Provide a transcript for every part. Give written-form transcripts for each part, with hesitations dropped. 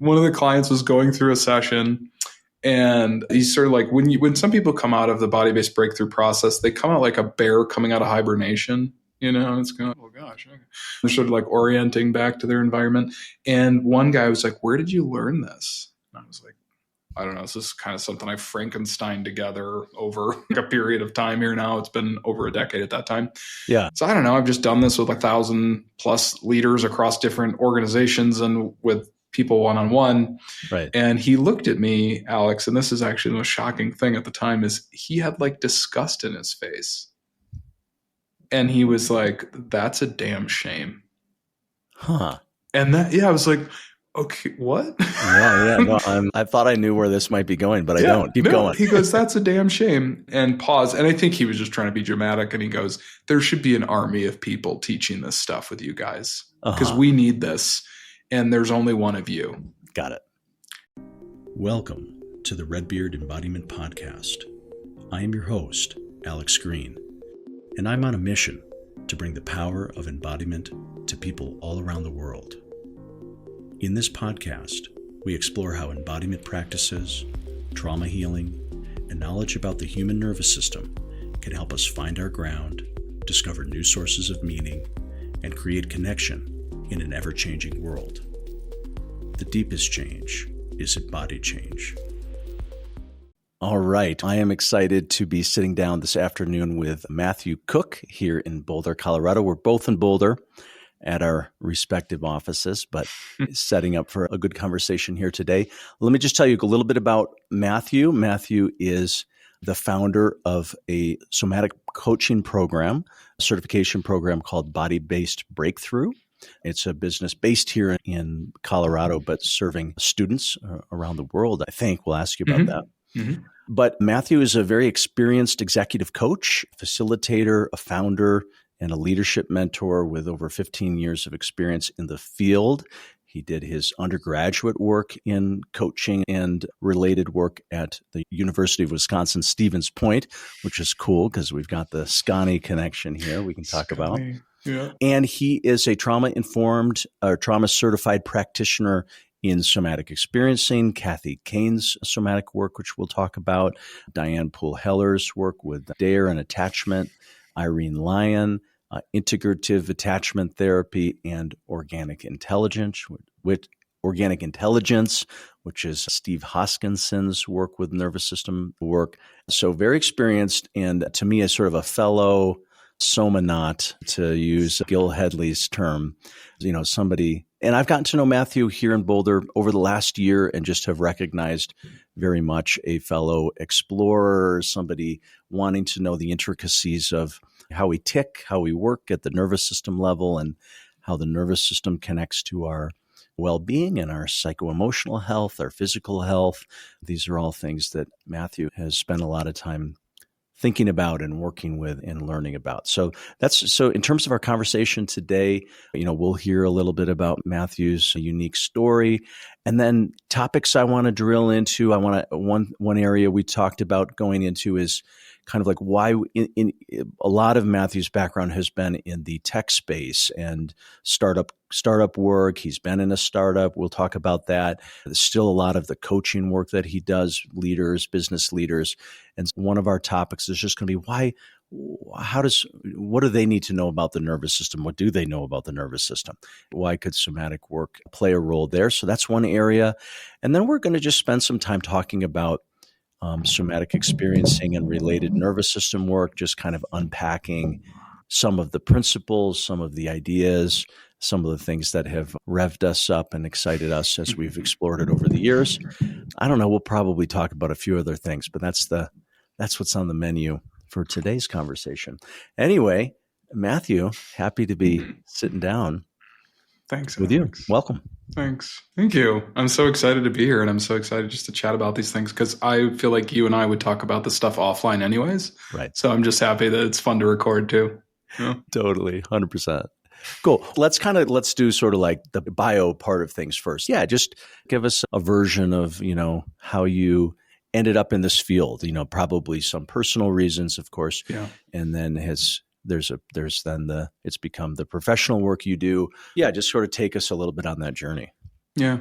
one of the clients was going through a session, and he's sort of like, when some people come out of the body-based breakthrough process, they come out like a bear coming out of hibernation. It's going, oh gosh, okay. They're sort of like orienting back to their environment. And one guy was like, where did you learn this? And I was like, I don't know. This is kind of something I Frankenstein together over a period of time here now. It's been over a decade at that time. Yeah. So I don't know. I've just done this with 1,000+ leaders across different organizations and with people one-on-one. Right. And he looked at me, Alex, and this is actually the most shocking thing at the time, is he had like disgust in his face. And he was like, that's a damn shame. Huh. And I was like, okay, what? Yeah. No, I thought I knew where this might be going, but I don't. Keep going. He goes, that's a damn shame. And pause. And I think he was just trying to be dramatic. And he goes, there should be an army of people teaching this stuff with you guys because we need this. And there's only one of you. Got it. Welcome to the Redbeard Embodiment Podcast. I am your host, Alex Green, and I'm on a mission to bring the power of embodiment to people all around the world. In this podcast, we explore how embodiment practices, trauma healing, and knowledge about the human nervous system can help us find our ground, discover new sources of meaning, and create connection in an ever-changing world. The deepest change is embodied change. All right. I am excited to be sitting down this afternoon with Matthew Cooke here in Boulder, Colorado. We're both in Boulder at our respective offices, but setting up for a good conversation here today. Let me just tell you a little bit about Matthew. Matthew is the founder of a somatic coaching program, a certification program called Body-Based Breakthrough. It's a business based here in Colorado, but serving students around the world, I think. We'll ask you about that. Mm-hmm. But Matthew is a very experienced executive coach, facilitator, a founder, and a leadership mentor with over 15 years of experience in the field. He did his undergraduate work in coaching and related work at the University of Wisconsin, Stevens Point, which is cool because we've got the Scotty connection here we can talk about. Yeah. And he is a trauma-informed or trauma-certified practitioner in somatic experiencing, Kathy Kane's somatic work, which we'll talk about, Diane Poole-Heller's work with DARE and attachment, Irene Lyon, integrative attachment therapy, and organic intelligence, which is Steve Hoskinson's work with nervous system work. So very experienced, and to me, as sort of a fellow Somatic, to use Gil Headley's term, somebody. And I've gotten to know Matthew here in Boulder over the last year and just have recognized very much a fellow explorer, somebody wanting to know the intricacies of how we tick, how we work at the nervous system level, and how the nervous system connects to our well-being and our psycho-emotional health, our physical health. These are all things that Matthew has spent a lot of time thinking about and working with and learning about. So in terms of our conversation today, we'll hear a little bit about Matthew's unique story, and then topics I want to drill into. One area we talked about going into is kind of like why in a lot of Matthew's background has been in the tech space and startup work. He's been in a startup. We'll talk about that. There's still a lot of the coaching work that he does, business leaders. And one of our topics is just going to be what do they need to know about the nervous system? What do they know about the nervous system? Why could somatic work play a role there? So that's one area. And then we're going to just spend some time talking about somatic experiencing and related nervous system work, just kind of unpacking some of the principles, some of the ideas, some of the things that have revved us up and excited us as we've explored it over the years. I don't know. We'll probably talk about a few other things, but that's what's on the menu for today's conversation. Anyway, Matthew, happy to be sitting down. Thanks, with Alex. You. Welcome. Thanks. Thank you. I'm so excited to be here, and I'm so excited just to chat about these things because I feel like you and I would talk about this stuff offline anyways. Right. So I'm just happy that it's fun to record too. Yeah. Totally. 100%. Cool. Let's do sort of like the bio part of things first. Yeah. Just give us a version of, how you ended up in this field, probably some personal reasons, of course. Yeah. And then it's become the professional work you do. Yeah. Just sort of take us a little bit on that journey. Yeah.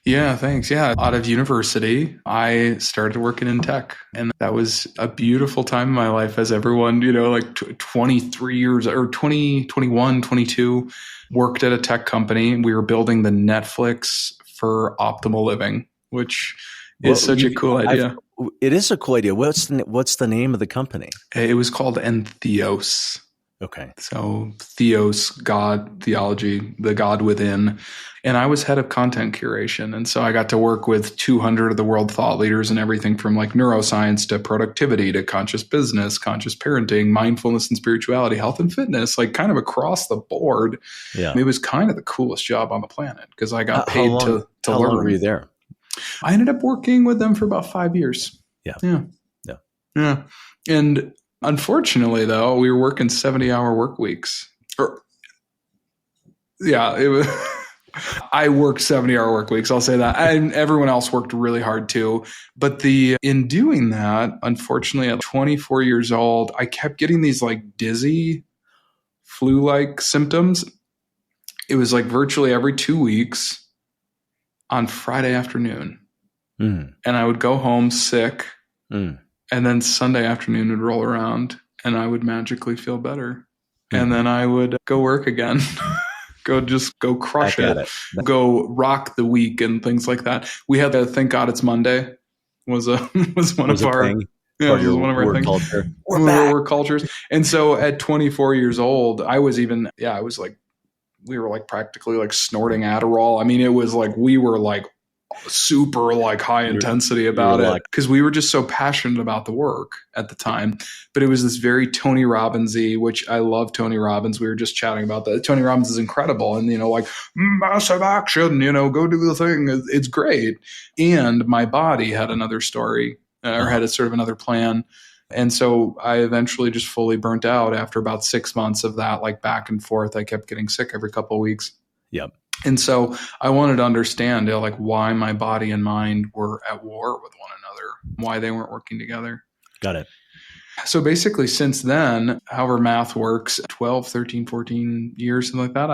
Yeah, thanks. Yeah. Out of university, I started working in tech. And that was a beautiful time in my life as everyone, like 23 years or 20, 21, 22, worked at a tech company. We were building the Netflix for optimal living, which is such a cool idea. It is a cool idea. What's the name of the company? It was called Entheos. Okay. So Theos, God, theology, the God within. And I was head of content curation. And so I got to work with 200 of the world thought leaders and everything from like neuroscience to productivity to conscious business, conscious parenting, mindfulness and spirituality, health and fitness, like kind of across the board. Yeah. It was kind of the coolest job on the planet because I got paid to learn. How long were you there? I ended up working with them for about 5 years. Yeah. And unfortunately, though, we were working 70-hour work weeks. It was. I worked 70-hour work weeks. I'll say that. And everyone else worked really hard too. But in doing that, unfortunately, at 24 years old, I kept getting these like dizzy, flu-like symptoms. It was like virtually every 2 weeks on Friday afternoon. And I would go home sick. And then Sunday afternoon would roll around and I would magically feel better. And then I would go work again. Go crush it. Go rock the week and things like that. We had the Thank God It's Monday was one of our things. Work cultures. And so at 24 years old, I was like, we were like practically like snorting Adderall. I mean, it was like, we were like super like high intensity about it because we were just so passionate about the work at the time. But it was this very Tony Robbins-y, which I love Tony Robbins. We were just chatting about that. Tony Robbins is incredible. And, like massive action, go do the thing. It's great. And my body had another story or had a sort of another plan. And so I eventually just fully burnt out after about 6 months of that, like back and forth. I kept getting sick every couple of weeks. Yep. And so I wanted to understand like why my body and mind were at war with one another, why they weren't working together. Got it. So basically since then, however math works, 12, 13, 14 years, something like that,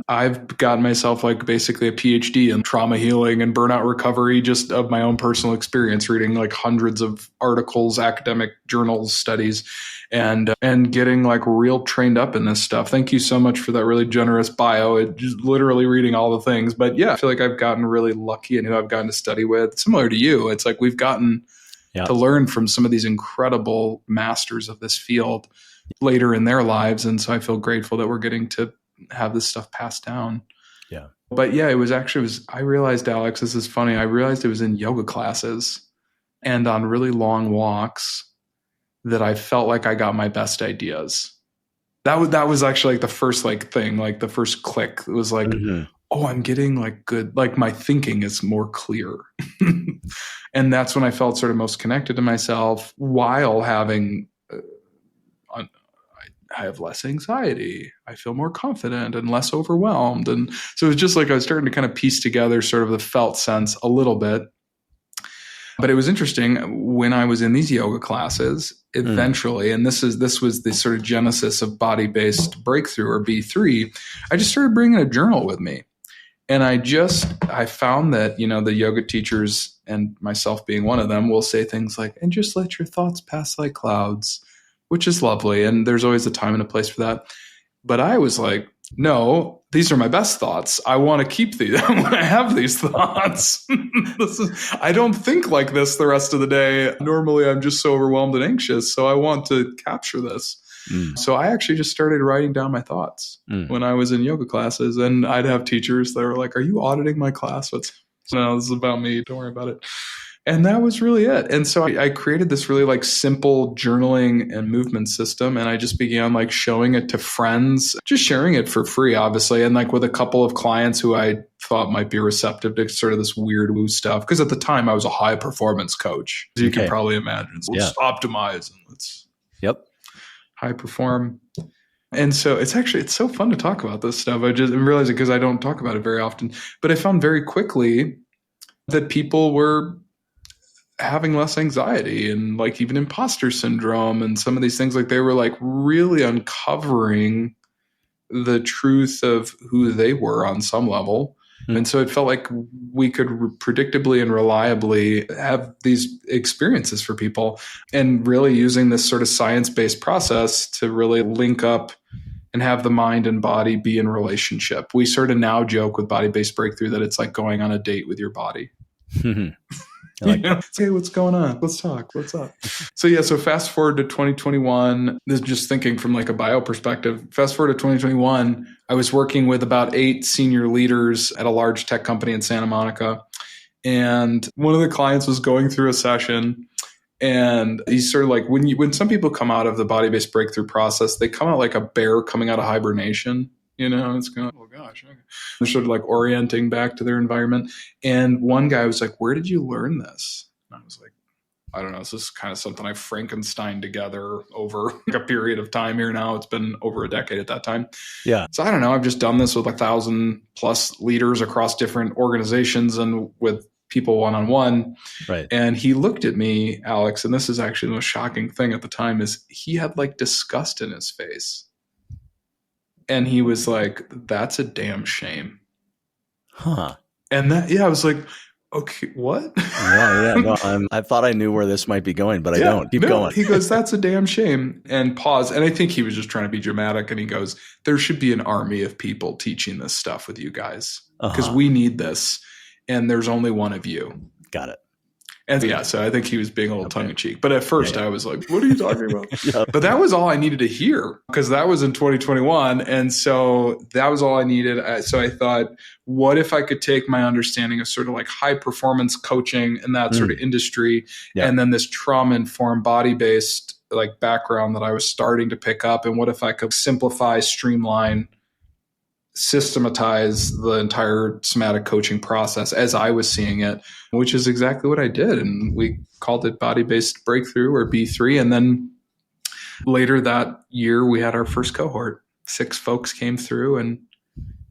I've gotten myself like basically a PhD in trauma healing and burnout recovery, just of my own personal experience, reading like hundreds of articles, academic journals, studies, and getting like real trained up in this stuff. Thank you so much for that really generous bio. Just literally reading all the things. But yeah, I feel like I've gotten really lucky and who I've gotten to study with. Similar to you, it's like we've gotten to learn from some of these incredible masters of this field later in their lives. And so I feel grateful that we're getting to have this stuff passed down. Yeah. But yeah, I realized, Alex, this is funny. I realized it was in yoga classes and on really long walks that I felt like I got my best ideas. That was actually like the first like thing, like the first click. It was like, oh, I'm getting like good, like my thinking is more clear. And that's when I felt sort of most connected to myself while having, I have less anxiety. I feel more confident and less overwhelmed. And so it was just like I was starting to kind of piece together sort of the felt sense a little bit. But it was interesting when I was in these yoga classes, eventually, and this was the sort of genesis of body-based breakthrough or B3, I just started bringing a journal with me. And I found that, the yoga teachers and myself being one of them will say things like, and just let your thoughts pass like clouds, which is lovely. And there's always a time and a place for that. But I was like, no, these are my best thoughts. I want to keep these when I have these thoughts. I don't think like this the rest of the day. Normally, I'm just so overwhelmed and anxious. So I want to capture this. So I actually just started writing down my thoughts when I was in yoga classes. And I'd have teachers that were like, are you auditing my class? No, this is about me. Don't worry about it. And that was really it. And so I created this really like simple journaling and movement system. And I just began like showing it to friends, just sharing it for free, obviously. And like with a couple of clients who I thought might be receptive to sort of this weird woo stuff. Because at the time I was a high performance coach, as you can probably imagine. So let's optimize and let's high perform. And so it's so fun to talk about this stuff. I just realized it because I don't talk about it very often. But I found very quickly that people were having less anxiety and like even imposter syndrome and some of these things, like they were like really uncovering the truth of who they were on some level. And so it felt like we could predictably and reliably have these experiences for people, and really using this sort of science-based process to really link up and have the mind and body be in relationship. We sort of now joke with body-based breakthrough that it's like going on a date with your body. I like that. Hey, what's going on? Let's talk. What's up? So fast forward to 2021. This is just thinking from like a bio perspective. Fast forward to 2021, I was working with about 8 senior leaders at a large tech company in Santa Monica. And one of the clients was going through a session, and he's sort of like, when some people come out of the body-based breakthrough process, they come out like a bear coming out of hibernation. It's going, oh gosh. Okay. They're sort of like orienting back to their environment. And one guy was like, where did you learn this? And I was like, I don't know. This is kind of something I Frankenstein together over a period of time here now. It's been over a decade at that time. Yeah. So I don't know. I've just done this with 1,000+ leaders across different organizations and with people one-on-one. Right. And he looked at me, Alex, and this is actually the most shocking thing at the time, is he had like disgust in his face. And he was like, that's a damn shame. Huh. And I was like, okay, what? Yeah. No, I thought I knew where this might be going, but I don't. Keep going. He goes, that's a damn shame. And pause. And I think he was just trying to be dramatic. And he goes, there should be an army of people teaching this stuff with you guys, because we need this. And there's only one of you. Got it. And so I think he was being a little tongue in cheek. But at first I was like, what are you talking about? But that was all I needed to hear, because that was in 2021. And so that was all I needed. So I thought, what if I could take my understanding of sort of like high performance coaching and that sort of industry, and then this trauma informed body based like background that I was starting to pick up. And what if I could simplify, streamline, systematize the entire somatic coaching process as I was seeing it, which is exactly what I did. And we called it body-based breakthrough, or B3. And then later that year, we had our first cohort. 6 folks came through, and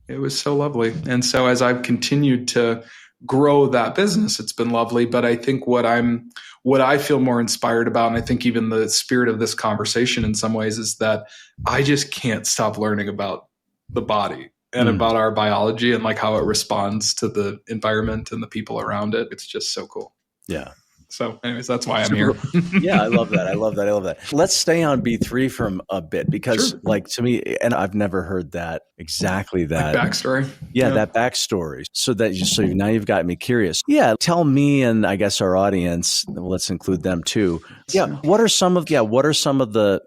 it was so lovely. And so as I've continued to grow that business, it's been lovely. But I think what I feel more inspired about, and I think even the spirit of this conversation in some ways, is that I just can't stop learning about the body and about our biology and like how it responds to the environment and the people around it. It's just so cool. Yeah. So anyways, that's why I'm here. Yeah, I love that. Let's stay on B3 for a bit, because like to me, and I've never heard that exactly that like backstory. Yeah, that backstory. So now you've got me curious. Yeah. Tell me, and I guess our audience, let's include them too. Yeah. What are some of the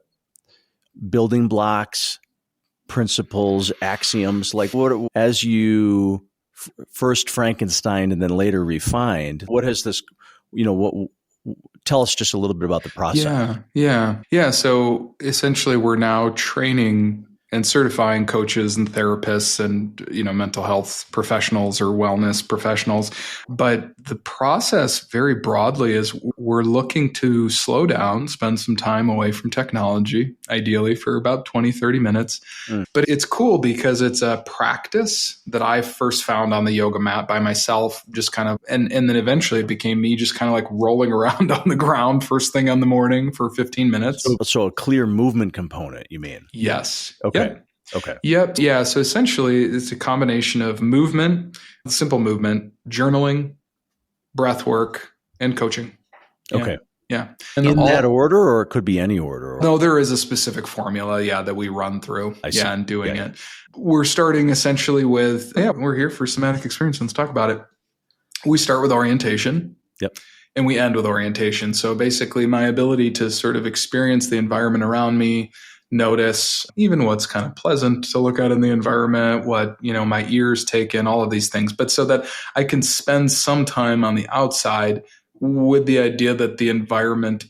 building blocks, principles, axioms, like what, as you first Frankenstein and then later refined, what has this, tell us just a little bit about the process. Yeah. So essentially we're now training and certifying coaches and therapists and, mental health professionals or wellness professionals. But the process very broadly is we're looking to slow down, spend some time away from technology, ideally for about 20, 30 minutes. But it's cool because it's a practice that I first found on the yoga mat by myself, just kind of, and then eventually it became me just kind of like rolling around on the ground first thing in the morning for 15 minutes. So a clear movement component, you mean? Yes. Okay. Yep. Okay. Yep. Yeah. So essentially it's a combination of movement, simple movement, journaling, breath work, and coaching. Okay. Yeah. And in that order, or it could be any order? No, there is a specific formula, that we run through. And doing it. We're starting essentially with, we're here for somatic experience. Let's talk about it. We start with orientation. Yep. And we end with orientation. So basically my ability to sort of experience the environment around me, notice even what's kind of pleasant to look at in the environment, what, my ears take in, all of these things, but so that I can spend some time on the outside with the idea that the environment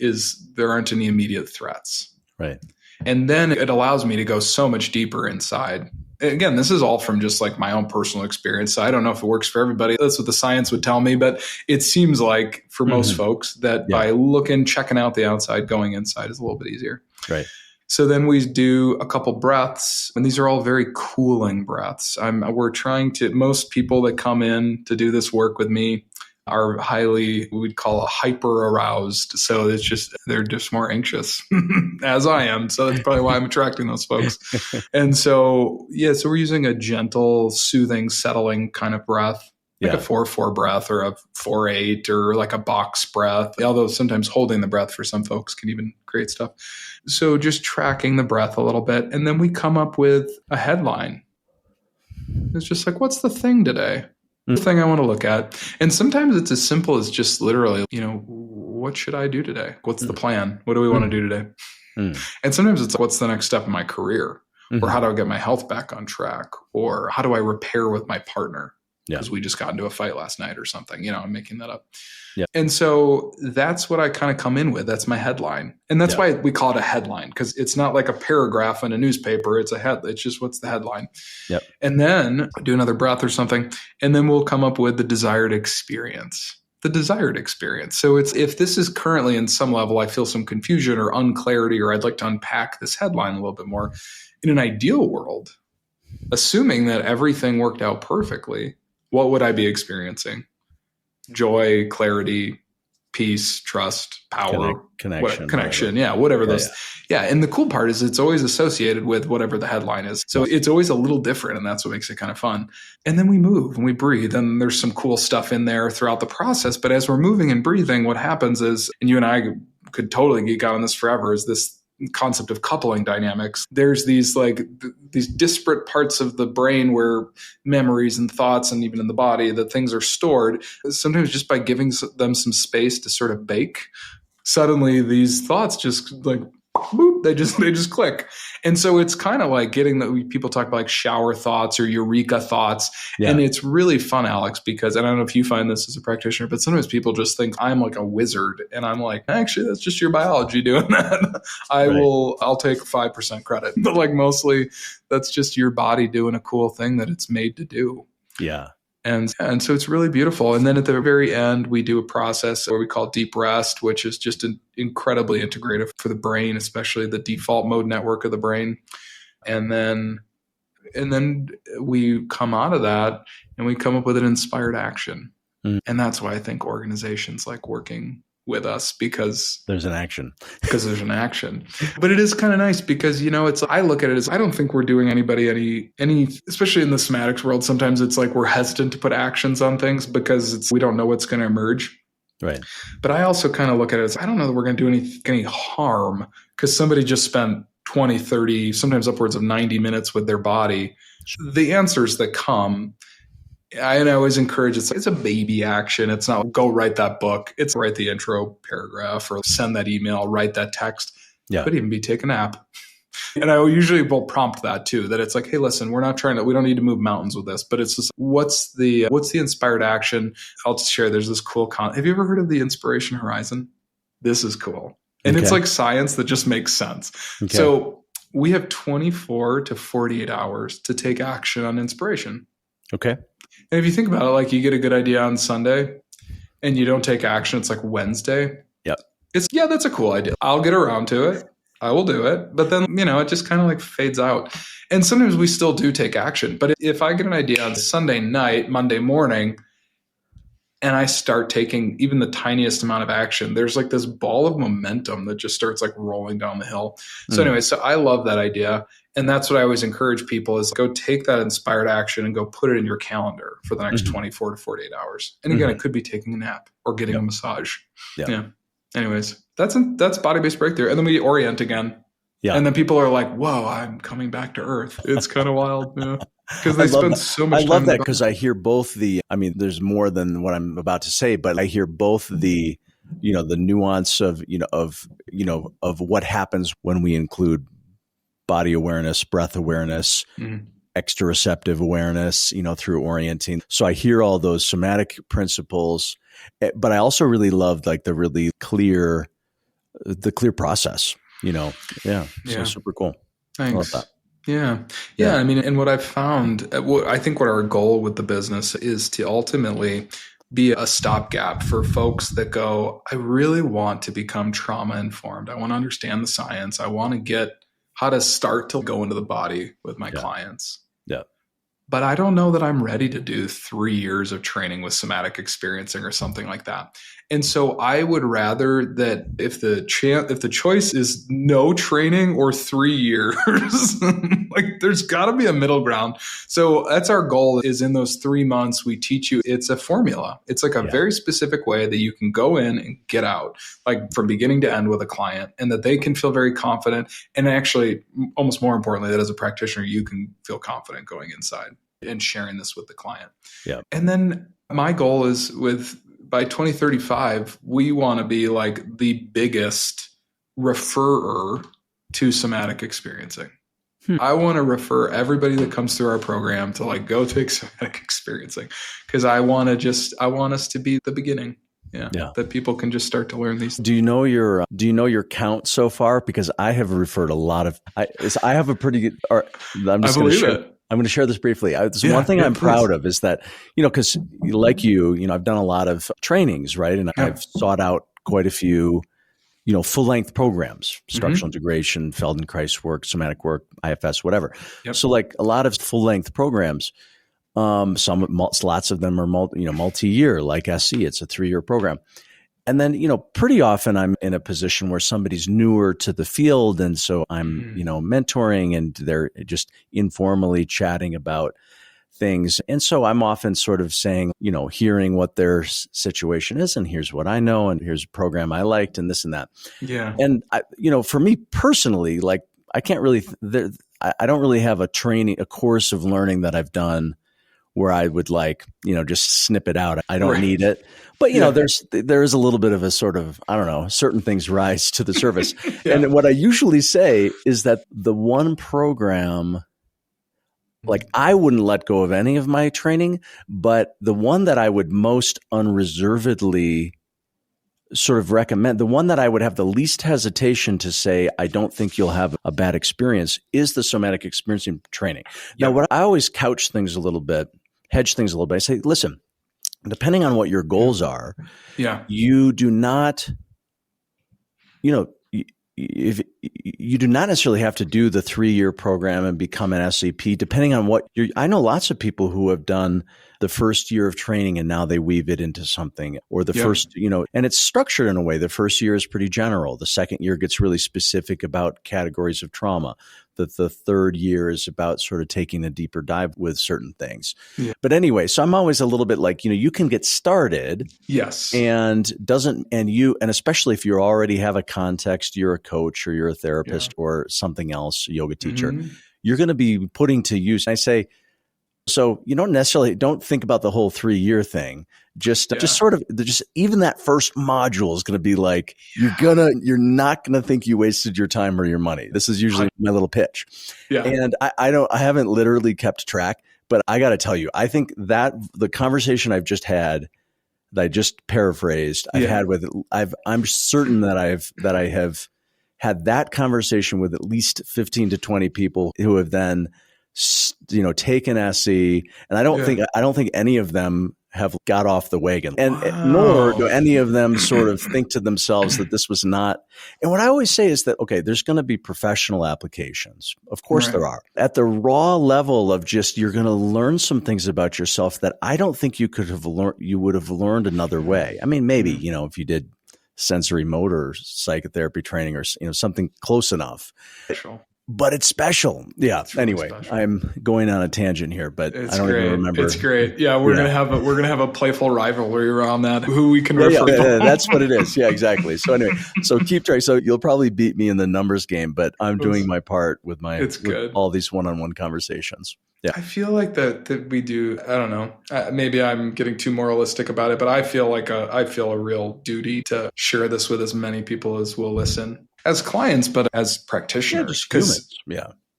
there aren't any immediate threats. Right. And then it allows me to go so much deeper inside. Again, this is all from just like my own personal experience. So I don't know if it works for everybody. That's what the science would tell me, but it seems like for most folks that by checking out the outside, going inside is a little bit easier. Right. So then we do a couple breaths, and these are all very cooling breaths. Most people that come in to do this work with me, are we'd call hyper aroused. So it's just, they're just more anxious as I am. So that's probably why I'm attracting those folks. And so, so we're using a gentle, soothing, settling kind of breath, like a 4-4 breath or a 4-8 or like a box breath. Although sometimes holding the breath for some folks can even create stuff. So just tracking the breath a little bit. And then we come up with a headline. It's just like, what's the thing today? The thing I want to look at. And sometimes it's as simple as just literally, what should I do today? What's the plan? What do we want to do today? And sometimes it's what's the next step in my career? Or how do I get my health back on track? Or how do I repair with my partner? Because we just got into a fight last night or something. I'm making that up. Yeah. And so that's what I kind of come in with. That's my headline. And that's why we call it a headline, because it's not like a paragraph in a newspaper. It's it's just what's the headline. Yep. And then do another breath or something. And then we'll come up with the desired experience. The desired experience. So it's, if this is currently in some level, I feel some confusion or unclarity, or I'd like to unpack this headline a little bit more. In an ideal world, assuming that everything worked out perfectly, what would I be experiencing? Joy, clarity, peace, trust, power, connection. Whatever those. Yeah. And the cool part is it's always associated with whatever the headline is. So it's always a little different, and that's what makes it kind of fun. And then we move and we breathe, and there's some cool stuff in there throughout the process. But as we're moving and breathing, what happens is, and you and I could totally geek out on this forever, is this concept of coupling dynamics. There's these these disparate parts of the brain where memories and thoughts, and even in the body, that things are stored. Sometimes just by giving them some space to sort of bake, suddenly these thoughts just boop, they just click. And so it's kind of like people talk about like shower thoughts or eureka thoughts. Yeah. And it's really fun, Alex, because, and I don't know if you find this as a practitioner, but sometimes people just think I'm like a wizard. And I'm like, actually, that's just your biology doing that. I'll take 5% credit, but mostly that's just your body doing a cool thing that it's made to do. Yeah. And so it's really beautiful. And then at the very end, we do a process where we call deep rest, which is just incredibly integrative for the brain, especially the default mode network of the brain. And then we come out of that and we come up with an inspired action. And that's why I think organizations like working with us, because there's an action. But it is kind of nice because, I look at it as, I don't think we're doing anybody any, especially in the somatics world. Sometimes it's like we're hesitant to put actions on things because we don't know what's going to emerge. Right. But I also kind of look at it as, I don't know that we're going to do any harm, because somebody just spent 20, 30, sometimes upwards of 90 minutes with their body. The answers that come, I always encourage, it's a baby action. It's not go write that book. It's write the intro paragraph or send that email, write that text. Yeah. Could even be take a nap. And I usually will prompt that too, that it's like, hey, listen, we don't need to move mountains with this, but it's just, what's the inspired action? I'll just share, there's this cool have you ever heard of the inspiration horizon? This is cool. And It's like science that just makes sense. Okay. So we have 24 to 48 hours to take action on inspiration. Okay. And if you think about it, you get a good idea on Sunday and you don't take action, it's like Wednesday. Yep. That's a cool idea. I'll get around to it. I will do it. But then, it just kind of fades out. And sometimes we still do take action. But if I get an idea on Sunday night, Monday morning, and I start taking even the tiniest amount of action, there's this ball of momentum that just starts rolling down the hill. So anyway, so I love that idea. And that's what I always encourage people is go take that inspired action and go put it in your calendar for the next 24 to 48 hours. And again, it could be taking a nap or getting a massage. Yeah. Anyways, that's body-based breakthrough. And then we orient again. Yeah. And then people are like, whoa, I'm coming back to earth. It's kind of wild. Yeah. Because they spend so much time. I love that because I hear both there's more than what I'm about to say, but I hear both the nuance of what happens when we include body awareness, breath awareness, exteroceptive awareness, through orienting. So I hear all those somatic principles, but I also really love the really clear process, So super cool. Thanks. I love that. Yeah. I mean, and what I've found, I think what our goal with the business is to ultimately be a stopgap for folks that go, I really want to become trauma informed. I want to understand the science. I want to get how to start to go into the body with my clients. Yeah. but I don't know that I'm ready to do 3 years of training with somatic experiencing or something like that. And so I would rather that if the choice is no training or 3 years, like there's got to be a middle ground. So that's our goal, is in those 3 months, we teach you, it's a formula. It's like a very specific way that you can go in and get out, like from beginning to end with a client, and that they can feel very confident. And actually, almost more importantly, that as a practitioner, you can feel confident going inside and sharing this with the client. Yeah. And then my goal is by 2035, we want to be like the biggest referrer to somatic experiencing. I want to refer everybody that comes through our program to like go take somatic experiencing, because I want us to be the beginning. Yeah. That people can just start to learn these. Do you know your count so far? Because I have referred a lot of, I have a pretty good, I'm just going to share. I'm going to share this briefly. One thing I'm proud of is that, because like I've done a lot of trainings, right? And I've sought out quite a few, full length programs, structural integration, Feldenkrais work, somatic work, IFS, whatever. Yep. So like a lot of full length programs, lots of them are multi-year, like SC, it's a 3-year program. And then, pretty often I'm in a position where somebody's newer to the field. And so I'm, mentoring, and they're just informally chatting about things. And so I'm often sort of saying, hearing what their situation is, and here's what I know, and here's a program I liked, and this and that. Yeah. And for me personally, like I can't really, I don't really have a course of learning that I've done where I would just snip it out. I don't need it. But, there is a little bit of a sort of, I don't know, certain things rise to the surface. And what I usually say is that the one program, like I wouldn't let go of any of my training, but the one that I would most unreservedly sort of recommend, the one that I would have the least hesitation to say, I don't think you'll have a bad experience, is the somatic experiencing training. Now, what I always hedge things a little bit, I say, listen, depending on what your goals are, you do not, if you do not necessarily have to do the 3-year program and become an SCP, depending on what I know lots of people who have done the first year of training and now they weave it into something, or the first, and it's structured in a way. The first year is pretty general. The second year gets really specific about categories of trauma. The third year is about sort of taking a deeper dive with certain things. Yeah. But anyway, so I'm always a little bit like, you can get started. Yes. And especially if you already have a context, you're a coach or you're a therapist or something else, a yoga teacher, you're going to be putting to use. And I say, so you don't think about the whole 3-year thing. Just even that first module is going to be like, you're not going to think you wasted your time or your money. This is usually my little pitch. Yeah. And I haven't literally kept track, but I got to tell you, I think that the conversation I've just had, that I just paraphrased, I'm certain that I have had that conversation with at least 15 to 20 people who have then taken SE, and I don't think any of them have got off the wagon, and nor do any of them sort of think to themselves that this was not. And what I always say is that, okay, there's going to be professional applications. Of course there are. At the raw level of just, you're going to learn some things about yourself that I don't think you would have learned another way. I mean, maybe, if you did sensory motor psychotherapy training or, something close enough. But it's special. Yeah. Anyway, special. I'm going on a tangent here, but I don't even remember. It's great. Yeah, we're gonna have a playful rivalry around that. Who we can refer to. Yeah, that's what it is. Yeah, exactly. So anyway, keep track. So you'll probably beat me in the numbers game, but I'm doing my part with with all these one-on-one conversations. Yeah. I feel like that we do. I don't know. Maybe I'm getting too moralistic about it, but I feel a real duty to share this with as many people as will listen. As clients, but as practitioners.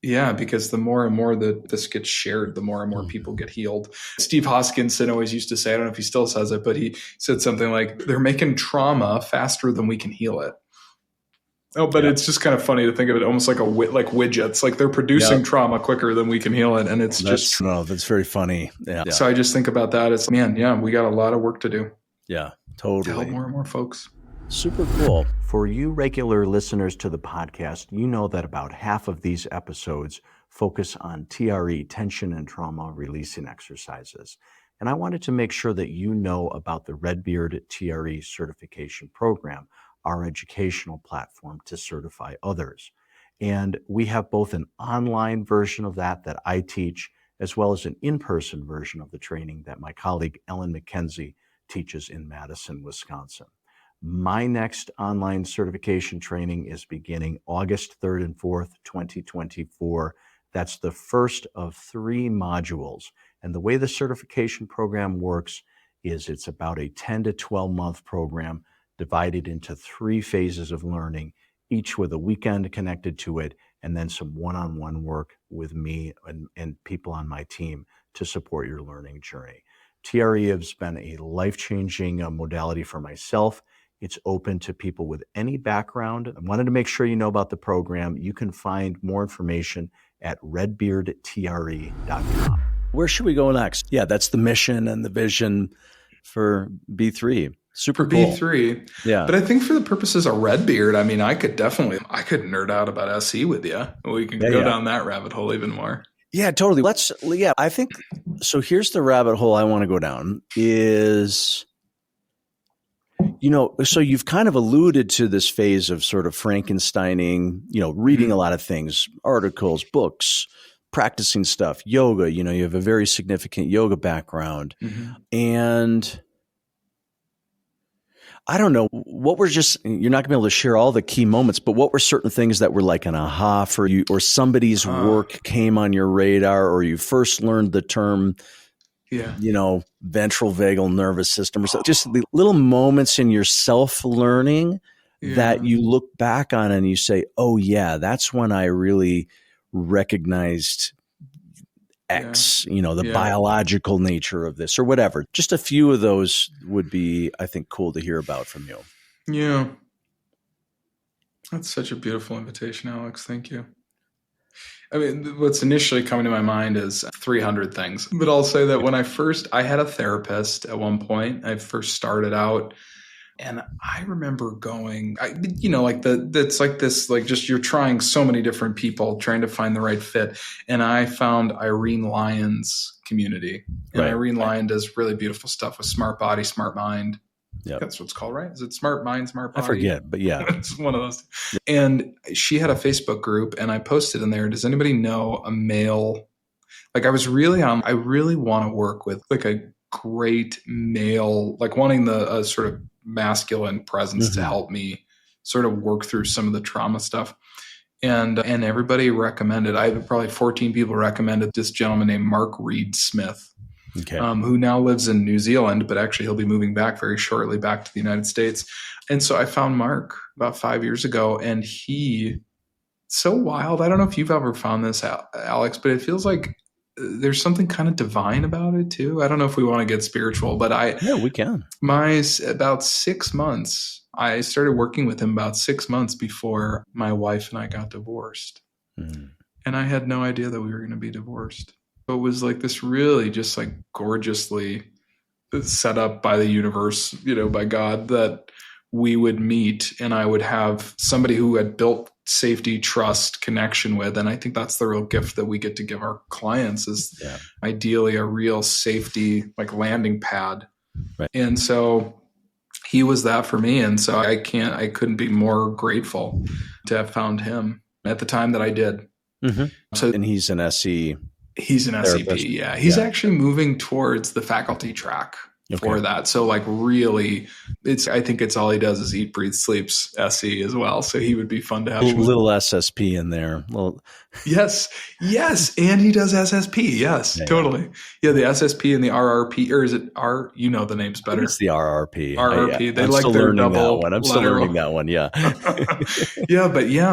Yeah, because the more and more that this gets shared, the more and more people get healed. Steve Hoskinson always used to say, I don't know if he still says it, but he said something like, they're making trauma faster than we can heal it. Oh, but it's just kind of funny to think of it almost like like widgets, like they're producing trauma quicker than we can heal it. And that's very funny. Yeah. So I just think about that. It's, we got a lot of work to do. Yeah, totally. To help more and more folks. Super cool. For you regular listeners to the podcast, you know that about half of these episodes focus on TRE, tension and trauma releasing exercises. And I wanted to make sure that you know about the Redbeard TRE certification program, our educational platform to certify others. And we have both an online version of that I teach, as well as an in-person version of the training that my colleague Ellen McKenzie teaches in Madison, Wisconsin. My next online certification training is beginning August 3rd and 4th, 2024. That's the first of 3 modules. And the way the certification program works is it's about a 10 to 12 month program divided into 3 phases of learning, each with a weekend connected to it, and then some one-on-one work with me and people on my team to support your learning journey. TRE has been a life-changing modality for myself. It's open to people with any background. I wanted to make sure you know about the program. You can find more information at redbeardtre.com. Where should we go next? Yeah, that's the mission and the vision for B3. Super cool. B3. Yeah. But I think for the purposes of Redbeard, I mean, I could nerd out about SE with you. We can go down that rabbit hole even more. Yeah, totally. I think, so here's the rabbit hole I want to go down is, so you've kind of alluded to this phase of sort of Frankensteining, reading a lot of things, articles, books, practicing stuff, yoga, you have a very significant yoga background. Mm-hmm. And I don't know what you're not gonna be able to share all the key moments, but what were certain things that were like an aha for you, or somebody's work came on your radar, or you first learned the term, ventral vagal nervous system, or so, just the little moments in your self-learning that you look back on and you say, oh yeah, that's when I really recognized X, the biological nature of this or whatever. Just a few of those would be, I think, cool to hear about from you. Yeah. That's such a beautiful invitation, Alex. Thank you. I mean, what's initially coming to my mind is 300 things. But I'll say that when I had a therapist at one point. I first started out, and I remember going, that's like this, like just you're trying so many different people, trying to find the right fit. And I found Irene Lyon's community. And Irene Lyon does really beautiful stuff with Smart Body, Smart Mind. Yeah, that's what it's called, right? Is it Smart Mind, Smart Body? I forget, but yeah. It's one of those. And she had a Facebook group, and I posted in there, does anybody know a male? Like I really want to work with like a great male, like wanting the sort of masculine presence to help me sort of work through some of the trauma stuff. And everybody recommended, I have probably 14 people recommended this gentleman named Mark Reed Smith, who now lives in New Zealand, but actually he'll be moving back very shortly back to the United States. And so I found Mark about 5 years ago, and so wild. I don't know if you've ever found this, Alex, but it feels like there's something kind of divine about it too. I don't know if we want to get spiritual, but we can. About 6 months, I started working with him about 6 months before my wife and I got divorced. Mm. And I had no idea that we were going to be divorced. So it was like this really just like gorgeously set up by the universe, by God, that we would meet and I would have somebody who had built safety, trust, connection with. And I think that's the real gift that we get to give our clients is ideally a real safety, like landing pad. Right. And so he was that for me. And so I couldn't be more grateful to have found him at the time that I did. Mm-hmm. And he's an SE. He's an SEP. Yeah. He's actually moving towards the faculty track for that. So like really I think it's all he does is eat, breathe, sleeps SE as well. So he would be fun to have. A little SSP in there. Yes. And he does SSP. Yes, totally. Yeah. The SSP and the RRP, or is it R? You know the names better. It's the RRP. RRP. They like their double. I'm still learning that one. Yeah.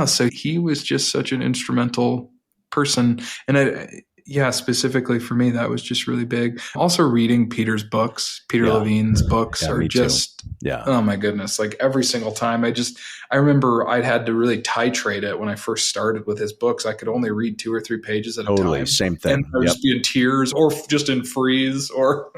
So he was just such an instrumental person. And specifically for me, that was just really big. Also reading Peter Levine's books are just, oh my goodness. Like every single time I remember I'd had to really titrate it when I first started with his books. I could only read 2 or 3 pages at a time. Same thing. And I'd just be in tears or just in freeze or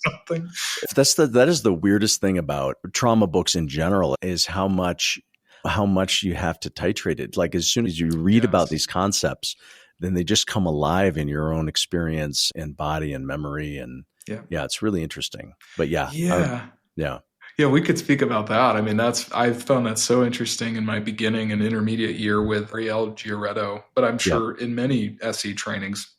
something. That is the weirdest thing about trauma books in general is how much you have to titrate it. Like as soon as you read about these concepts, then they just come alive in your own experience and body and memory. And yeah, it's really interesting. But yeah. Yeah, we could speak about that. I mean, I've found that so interesting in my beginning and intermediate year with Arielle Giaretto, but I'm sure in many SE trainings,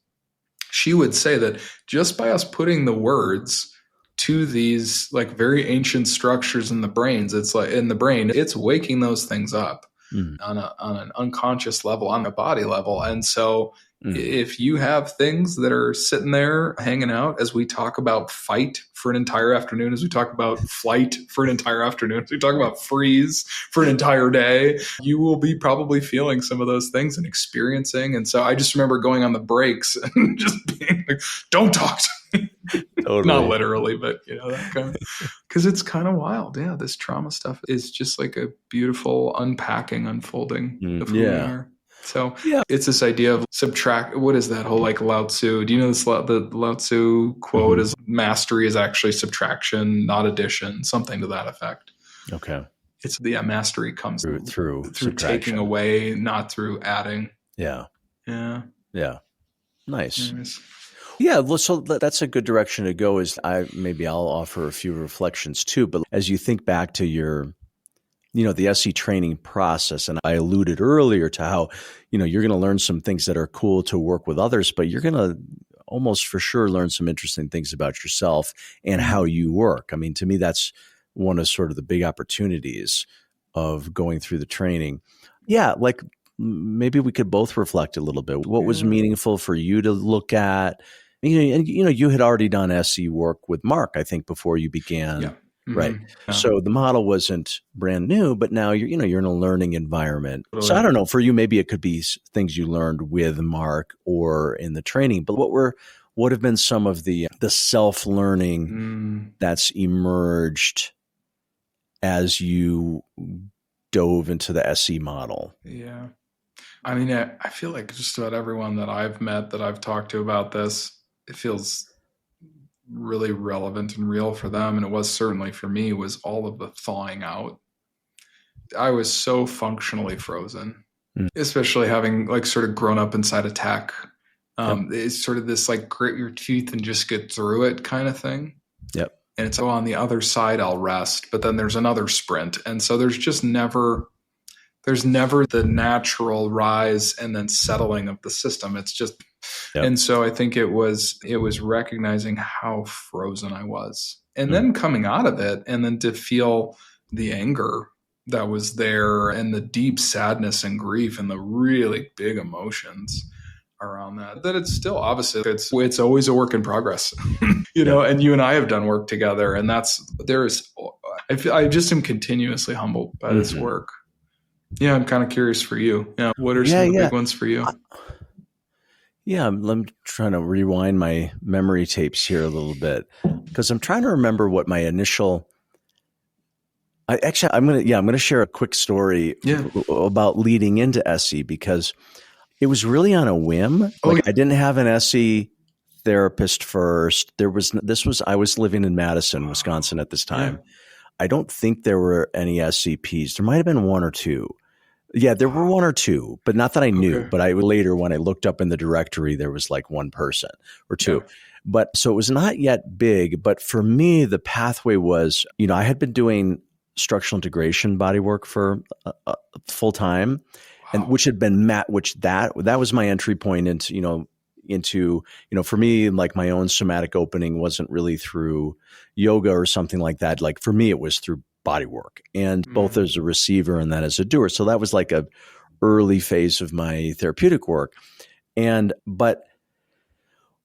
she would say that just by us putting the words to these like very ancient structures in the brains, it's like in the brain, it's waking those things up on an unconscious level, on a body level. And so if you have things that are sitting there hanging out, as we talk about fight for an entire afternoon, as we talk about flight for an entire afternoon, as we talk about freeze for an entire day, you will be probably feeling some of those things and experiencing. And so I just remember going on the breaks and just being like, don't talk to me. Totally. Not literally, but that kind of, because it's kind of wild. Yeah, this trauma stuff is just like a beautiful unpacking, unfolding of who we are. So it's this idea of subtract. What is that whole like Lao Tzu? Do you know this? The Lao Tzu quote is mastery is actually subtraction, not addition, something to that effect. Okay. It's mastery comes through taking away, not through adding. Yeah. Nice. Anyways. Yeah, well, so that's a good direction to go. Maybe I'll offer a few reflections too. But as you think back to your the SE training process. And I alluded earlier to how, you're going to learn some things that are cool to work with others, but you're going to almost for sure learn some interesting things about yourself and how you work. I mean, to me, that's one of sort of the big opportunities of going through the training. Yeah, like maybe we could both reflect a little bit. What was meaningful for you to look at? You had already done SE work with Mark, I think, before you began. Yeah. Right. Yeah. So the model wasn't brand new, but now you're in a learning environment. Totally. So I don't know, for you, maybe it could be things you learned with Mark or in the training, but what have been some of the self-learning that's emerged as you dove into the SE model? Yeah. I mean, I feel like just about everyone that I've met that I've talked to about this, it feels really relevant and real for them. And it was certainly for me, was all of the thawing out. I was so functionally frozen, especially having like sort of grown up inside a tech. It's sort of this like grit your teeth and just get through it kind of thing. Yep. And it's on the other side, I'll rest, but then there's another sprint. And so there's never the natural rise and then settling of the system. It's just, and so I think it was recognizing how frozen I was, and then coming out of it, and then to feel the anger that was there and the deep sadness and grief and the really big emotions around that it's still obviously it's always a work in progress, and you and I have done work together, and I just am continuously humbled by this work. Yeah, I'm kind of curious for you. Yeah, what are some of the big ones for you? I'm trying to rewind my memory tapes here a little bit because I'm trying to remember what my initial. I'm going to share a quick story about leading into SE because it was really on a whim. I didn't have an SE therapist first. I was living in Madison, Wisconsin at this time. Yeah. I don't think there were any SCPs. There might have been one or two. Yeah, there were one or two, but not that I knew. But later, when I looked up in the directory, there was like one person or two. Yeah. But so it was not yet big. But for me, the pathway was, I had been doing structural integration bodywork for full time, and which had been that was my entry point into for me, like my own somatic opening wasn't really through yoga or something like that. Like for me, it was through body work, and both as a receiver and then as a doer. So that was like a early phase of my therapeutic work. But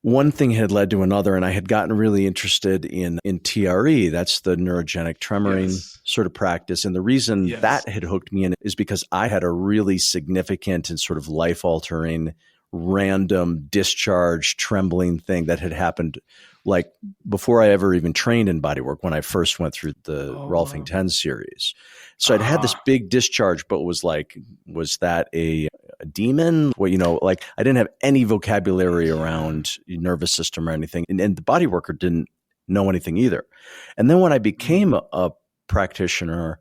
one thing had led to another, and I had gotten really interested in TRE. That's the neurogenic tremoring sort of practice. And the reason that had hooked me in is because I had a really significant and sort of life-altering random discharge trembling thing that had happened like before I ever even trained in bodywork when I first went through the Rolfing 10 series. So I'd had this big discharge, but was that a demon? Well, like I didn't have any vocabulary around nervous system or anything. And the bodyworker didn't know anything either. And then when I became a practitioner,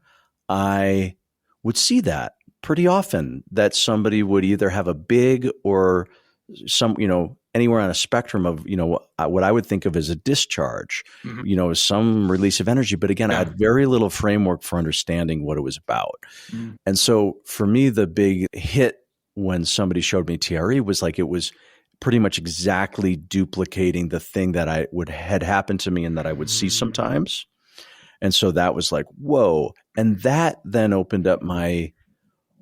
I would see that pretty often, that somebody would either have a big or anywhere on a spectrum of, what I would think of as a discharge, some release of energy. But again, I had very little framework for understanding what it was about. And so for me, the big hit when somebody showed me TRE was like, it was pretty much exactly duplicating the thing that had happened to me and that I would see sometimes. And so that was like, whoa. And that then opened up my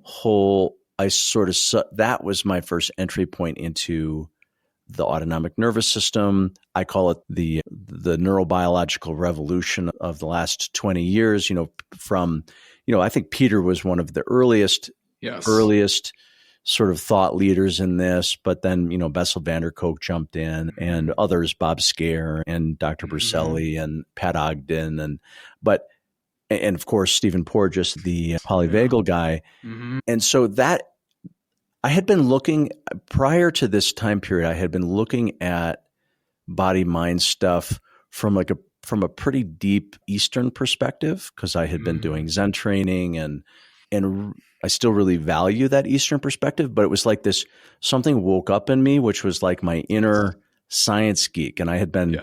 whole, that was my first entry point into the autonomic nervous system. I call it the neurobiological revolution of the last 20 years, from, I think Peter was one of the earliest sort of thought leaders in this, but then, Bessel van der Kolk jumped in and others, Bob Scare and Dr. Berselli and Pat Ogden, and of course, Stephen Porges, the polyvagal guy. And so that I had been looking prior to this time period, I had been looking at body mind stuff from a pretty deep Eastern perspective, because I had been doing Zen training and I still really value that Eastern perspective, but it was like something woke up in me, which was like my inner science geek. And I had been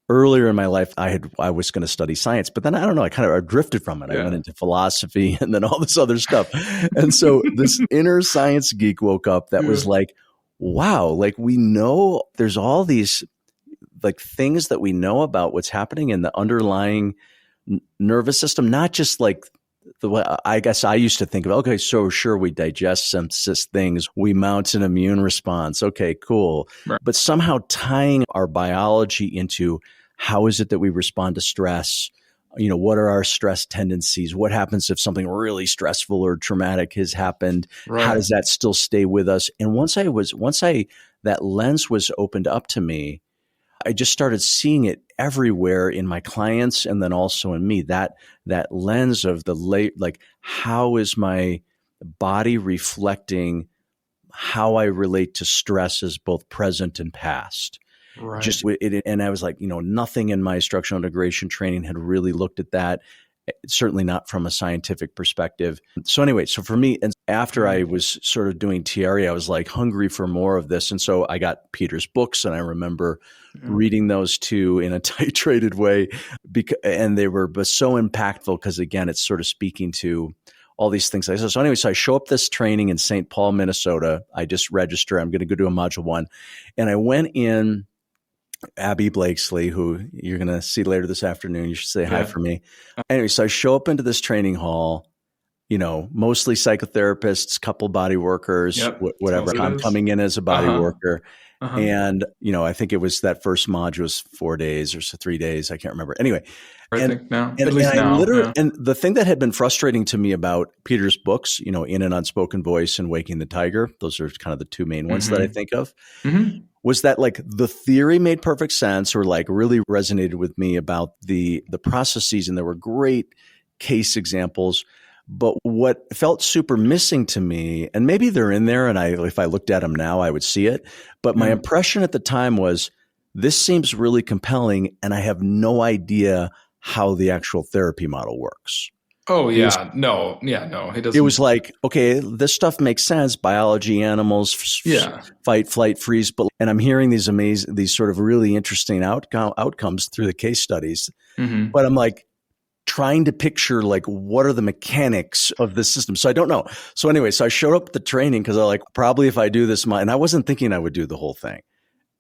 earlier in my life, I was going to study science, but then I don't know, I kind of drifted from it. I went into philosophy and then all this other stuff. And so this inner science geek woke up that was like, wow, like we know there's all these like things that we know about what's happening in the underlying nervous system, not just like the way I guess I used to think of, okay, so sure, we digest some things, we mount an immune response. Okay, cool. Right. But somehow tying our biology into how is it that we respond to stress? What are our stress tendencies? What happens if something really stressful or traumatic has happened? Right. How does that still stay with us? And once that lens was opened up to me, I just started seeing it everywhere in my clients and then also in me, that lens of how is my body reflecting how I relate to stress as both present and past. Right. And I was like, nothing in my structural integration training had really looked at that. Certainly not from a scientific perspective. So anyway, so for me, and after I was sort of doing TRE, I was like hungry for more of this. And so I got Peter's books, and I remember reading those too in a titrated way, and they were so impactful because, again, it's sort of speaking to all these things. So anyway, so I show up this training in St. Paul, Minnesota. I just register. I'm going to go do a module 1. And I went in, Abby Blakesley, who you're going to see later this afternoon. You should say hi for me. Anyway, so I show up into this training hall, mostly psychotherapists, couple body workers, whatever. I'm coming in as a body worker. And, I think it was that first module was 4 days or so 3 days. I can't remember. Anyway. And the thing that had been frustrating to me about Peter's books, In an Unspoken Voice and Waking the Tiger, those are kind of the two main ones that I think of, was that like the theory made perfect sense or like really resonated with me about the processes, and there were great case examples. But what felt super missing to me, and maybe they're in there, and if I looked at them now, I would see it. But my impression at the time was, this seems really compelling, and I have no idea how the actual therapy model works. Oh, yeah. No, it doesn't. It was like, okay, this stuff makes sense. Biology, animals, fight, flight, freeze. And I'm hearing these sort of really interesting outcomes through the case studies. But I'm like, trying to picture like what are the mechanics of the system. So I don't know. So anyway, so I showed up at the training because I like, probably if I do this, and I wasn't thinking I would do the whole thing.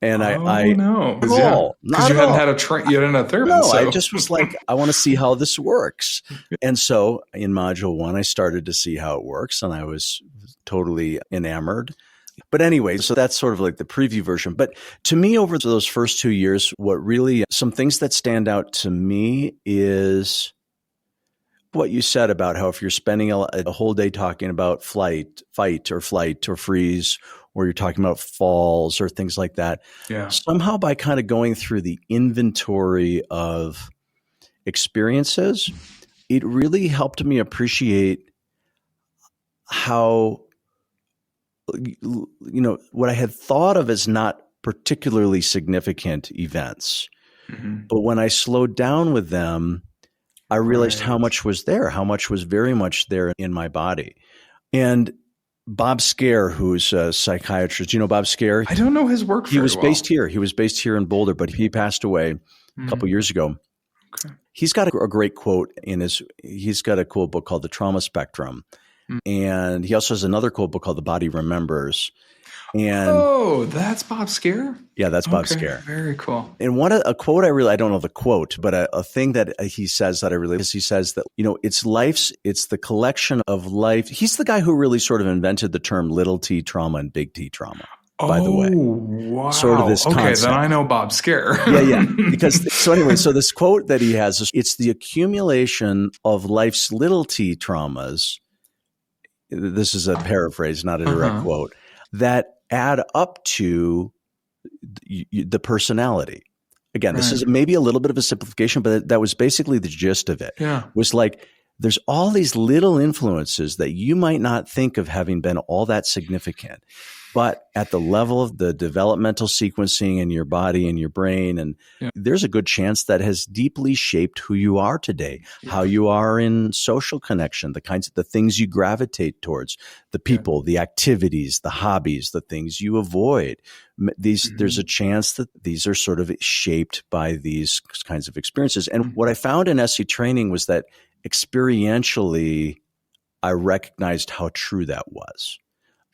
And because you hadn't had a therapist. No, so. I just was like, I want to see how this works. And so in module 1, I started to see how it works, and I was totally enamored. But anyway, so that's sort of like the preview version. But to me, over those first 2 years, some things that stand out to me is what you said about how if you're spending a whole day talking about fight or flight or freeze, or you're talking about falls or things like that, somehow by kind of going through the inventory of experiences, it really helped me appreciate how, what I had thought of as not particularly significant events. But when I slowed down with them, I realized how much was there, how much was very much there in my body. And Bob Scare, who's a psychiatrist. Do you know Bob Scare? I don't know his work very He was well. based here. He was based here in Boulder, but he passed away a couple years ago. Okay. He's got a great quote he's got a cool book called The Trauma Spectrum. And he also has another cool book called The Body Remembers. And that's Bob Scare? Yeah, that's Bob Scare. Very cool. And a quote I don't know the quote, but a thing that he says that I really is he says that, it's the collection of life. He's the guy who really sort of invented the term little t trauma and big T trauma, by the way. Wow. Sort of this concept. Then I know Bob Scare. Yeah. So this quote that he has is, it's the accumulation of life's little t traumas. This is a paraphrase, not a direct quote, that add up to the personality. Again, this is maybe a little bit of a simplification, but that was basically the gist of it. Yeah. Was like, there's all these little influences that you might not think of having been all that significant, but at the level of the developmental sequencing in your body and your brain, and there's a good chance that has deeply shaped who you are today, how you are in social connection, the things you gravitate towards, the people, the activities, the hobbies, the things you avoid. There's a chance that these are sort of shaped by these kinds of experiences. And what I found in SE training was that experientially, I recognized how true that was.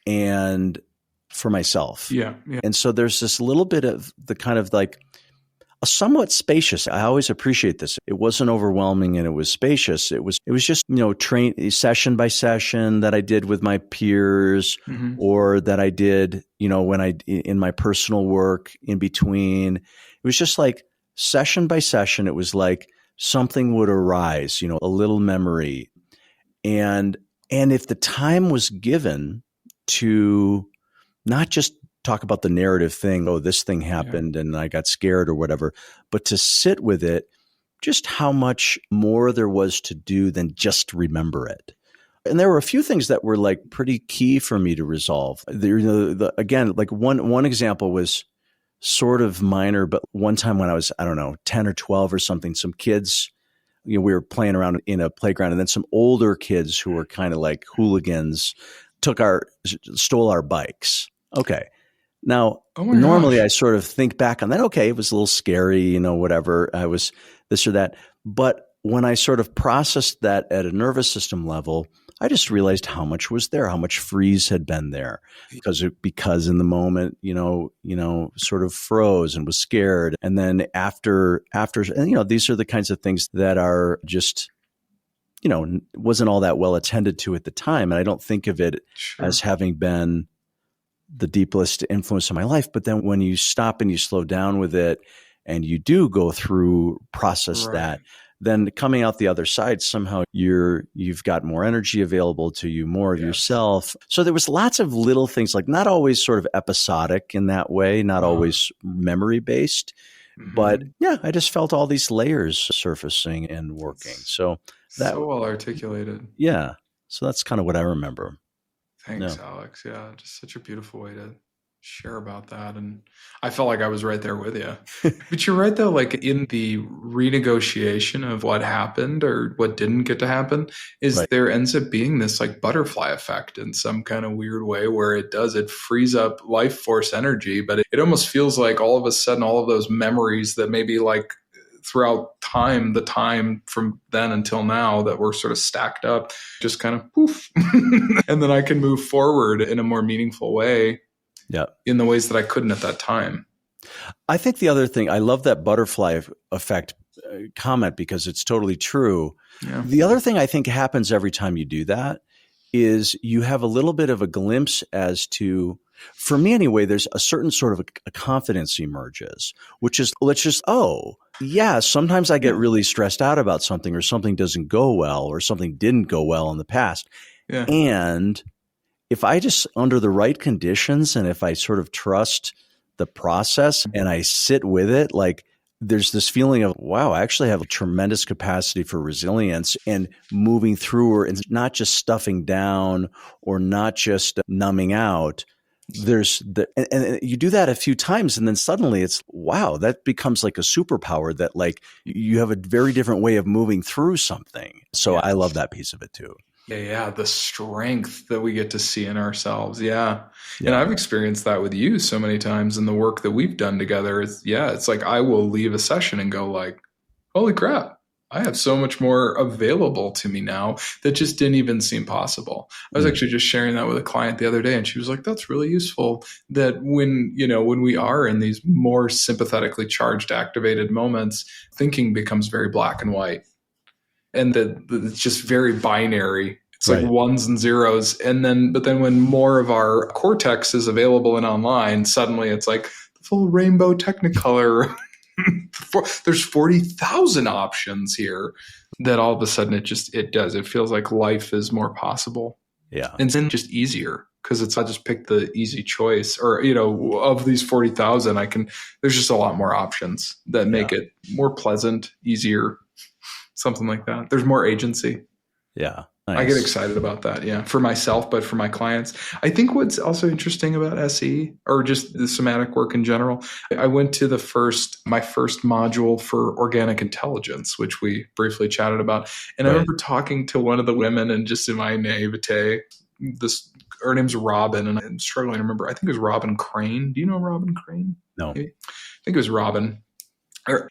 And for myself. Yeah. And so there's this little bit of the kind of like a somewhat spacious. I always appreciate this. It wasn't overwhelming and it was spacious. It was just, train session by session that I did with my peers or that I did, when in my personal work in between. It was just like session by session. It was like something would arise, a little memory. And if the time was given to not just talk about the narrative thing, this thing happened and I got scared or whatever, but to sit with it, just how much more there was to do than just remember it. And there were a few things that were like pretty key for me to resolve. Again, like one example was sort of minor, but one time when I was, 10 or 12 or something, some kids, we were playing around in a playground, and then some older kids who were kind of like hooligans stole our bikes. Okay. Now, normally I sort of think back on that. Okay, it was a little scary, whatever. I was this or that. But when I sort of processed that at a nervous system level, I just realized how much was there, how much freeze had been there because in the moment, sort of froze and was scared. And then after, and these are the kinds of things that are just, wasn't all that well attended to at the time. And I don't think of it as having been the deepest influence in my life. But then when you stop and you slow down with it and you do go through, process that, then coming out the other side, somehow you've got more energy available to you, more of yourself. So there was lots of little things, like not always sort of episodic in that way, not always memory based, but I just felt all these layers surfacing and working. So so well articulated. Yeah. So that's kind of what I remember. Thanks, Alex. Yeah, just such a beautiful way to share about that. And I felt like I was right there with you. But you're right, though, like in the renegotiation of what happened or what didn't get to happen, there ends up being this like butterfly effect in some kind of weird way where it frees up life force energy, but it almost feels like all of a sudden all of those memories that maybe like throughout the time from then until now that were sort of stacked up, just kind of poof. And then I can move forward in a more meaningful way in the ways that I couldn't at that time. I think the other thing, I love that butterfly effect comment because it's totally true. Yeah. The other thing I think happens every time you do that is you have a little bit of a glimpse as to, for me anyway, there's a certain sort of a confidence emerges, which is, sometimes I get really stressed out about something or something doesn't go well or something didn't go well in the past. Yeah. And if I just, under the right conditions and if I sort of trust the process and I sit with it, like there's this feeling of, wow, I actually have a tremendous capacity for resilience and moving through and not just stuffing down or not just numbing out. And you do that a few times and then suddenly it's, wow, that becomes like a superpower that like you have a very different way of moving through something. So I love that piece of it too. Yeah, the strength that we get to see in ourselves. Yeah. Yeah. And I've experienced that with you so many times in the work that we've done together. It's like I will leave a session and go like, holy crap, I have so much more available to me now that just didn't even seem possible. I was actually just sharing that with a client the other day, and she was like, that's really useful that when we are in these more sympathetically charged, activated moments, thinking becomes very black and white. And that it's just very binary. It's like ones and zeros. But then when more of our cortex is available and online, suddenly it's like the full rainbow technicolor. There's 40,000 options here that all of a sudden it feels like life is more possible. Yeah. And then just easier because I just pick the easy choice or, of these 40,000, there's just a lot more options that make it more pleasant, easier. Something like that. There's more agency. Yeah. Nice. I get excited about that. Yeah. For myself, but for my clients. I think what's also interesting about SE or just the somatic work in general, I went to my first module for organic intelligence, which we briefly chatted about. And I remember talking to one of the women and just in my naivete, her name's Robin, and I'm struggling to remember. I think it was Robin Crane. Do you know Robin Crane? No. Maybe? I think it was Robin.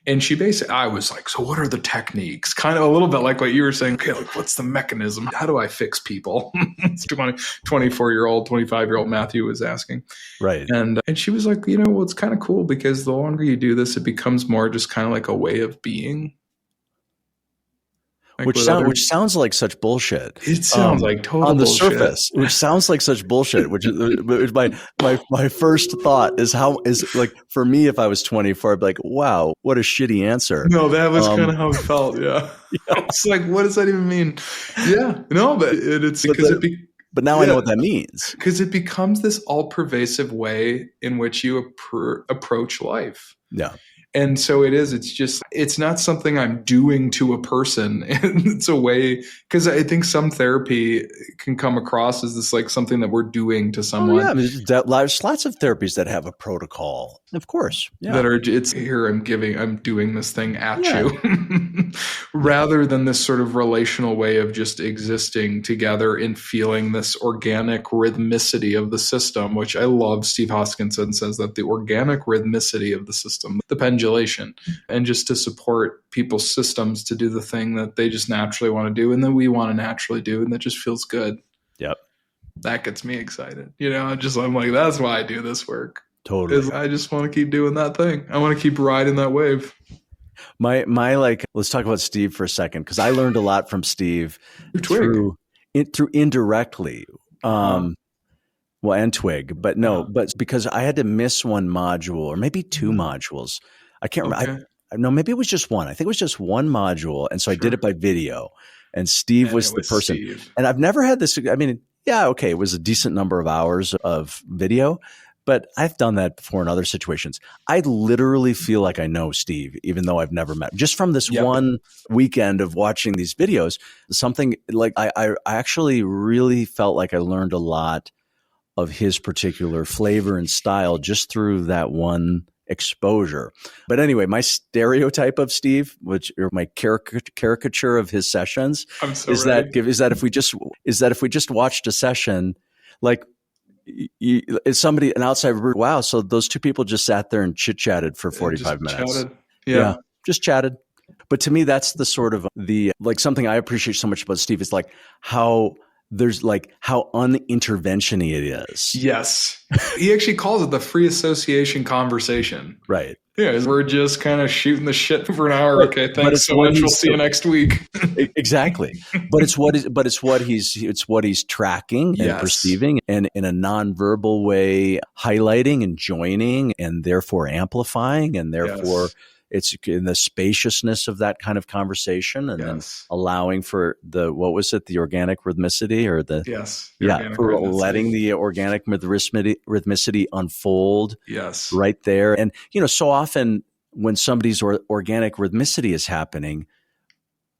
And I was like, so what are the techniques? Kind of a little bit like what you were saying. Okay, like what's the mechanism? How do I fix people? 24-year-old, 25-year-old Matthew was asking. Right. And she was like, well, it's kind of cool because the longer you do this, it becomes more just kind of like a way of being. Like which sounds like such bullshit. It sounds like total on the bullshit. surface, which sounds like such bullshit. Which is my first thought is like for me, if I was 24, I'd be like, wow, what a shitty answer. No, that was kind of how it felt. Yeah. It's like, what does that even mean? Yeah, no, but it's because but now I know what that means. Because it becomes this all-pervasive way in which you approach life. Yeah. And so it's not something I'm doing to a person. It's a way, because I think some therapy can come across as this like something that we're doing to someone. Oh, yeah. I mean, there's lots of therapies that have a protocol, of course. Yeah. I'm doing this thing at you rather than this sort of relational way of just existing together and feeling this organic rhythmicity of the system, which I love. Steve Hoskinson says that the organic rhythmicity of the system, the pendulum, and just to support people's systems to do the thing that they just naturally want to do and that we want to naturally do and that just feels good. Yep. That gets me excited. I'm like, that's why I do this work. Totally. I just want to keep doing that thing. I want to keep riding that wave. Let's talk about Steve for a second, because I learned a lot from Steve through indirectly. And Twig, but but because I had to miss one module or maybe two modules. I can't remember. No, maybe it was just one. I think it was just one module. And so I did it by video, and Steve was the person. Steve. And I've never had this. I mean, it was a decent number of hours of video, but I've done that before in other situations. I literally feel like I know Steve, even though I've never met him. Just from this one weekend of watching these videos, something like I actually really felt like I learned a lot of his particular flavor and style just through that one exposure. But anyway, my stereotype of Steve, or my caricature of his sessions, is that if we just watched a session, like is somebody an outsider? Wow, so those two people just sat there and chit chatted for 45 minutes. Chatted. Yeah, just chatted. But to me, that's the sort of something I appreciate so much about Steve is like how unintervention-y it is. Yes. He actually calls it the free association conversation. Right. Yeah, we're just kind of shooting the shit for an hour. Okay, thanks so much. We'll see you next week. Exactly. But it's what he's tracking and perceiving, and in a nonverbal way, highlighting and joining, and therefore amplifying, and therefore it's in the spaciousness of that kind of conversation, and then allowing for the organic rhythmicity, or letting the organic rhythmicity unfold. Yes, right there. And so often when somebody's organic rhythmicity is happening,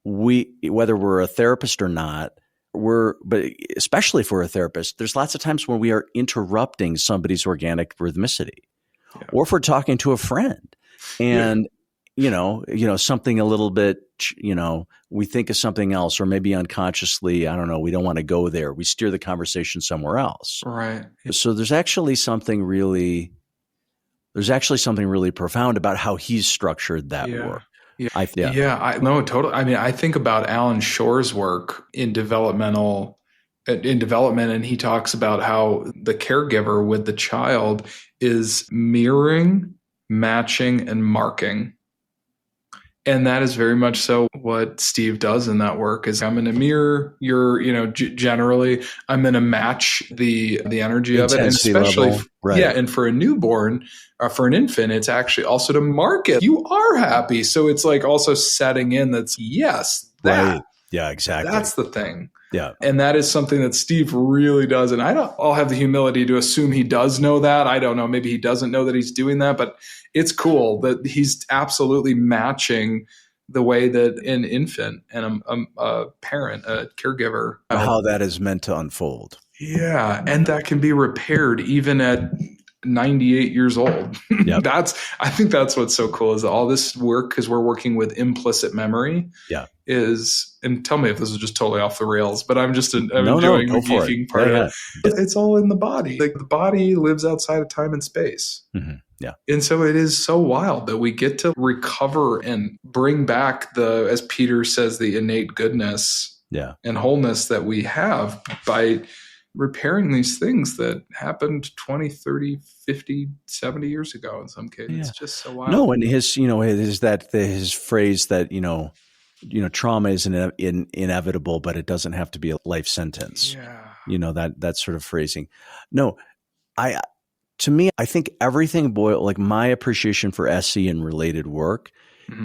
whether we're a therapist or not, but especially for a therapist, there's lots of times when we are interrupting somebody's organic rhythmicity, or if we're talking to a friend. And something a little bit, we think of something else, or maybe unconsciously, I don't know, we don't want to go there. We steer the conversation somewhere else. Right. So there's actually something really profound about how he's structured that work. Yeah. No, totally. I mean, I think about Alan Shore's work in development, and he talks about how the caregiver with the child is mirroring, matching, and marking. And that is very much so what Steve does in that work. Is I'm going to mirror your, generally I'm going to match the energy of it, and especially right. And for a newborn, for an infant, it's actually also to mark it. You are happy, so it's like also setting in that's right. Yeah, exactly. That's the thing. Yeah. And that is something that Steve really does. And I'll have the humility to assume he does know that. I don't know. Maybe he doesn't know that he's doing that, but it's cool that he's absolutely matching the way that an infant and a parent, a caregiver, how that is meant to unfold. Yeah. And that can be repaired even at 98 years old. Yep. I think that's what's so cool is all this work, because we're working with implicit memory. Yeah. And tell me if this is just totally off the rails, but I'm enjoying the geeking part of it. It's all in the body. Like the body lives outside of time and space. Mm-hmm. Yeah. And so it is so wild that we get to recover and bring back as Peter says, the innate goodness and wholeness that we have by repairing these things that happened 20, 30, 50, 70 years ago in some cases. Yeah. It's just so wild. No, and his phrase that, trauma is inevitable, but it doesn't have to be a life sentence. Yeah. That sort of phrasing. No, to me, I think everything like my appreciation for SE and related work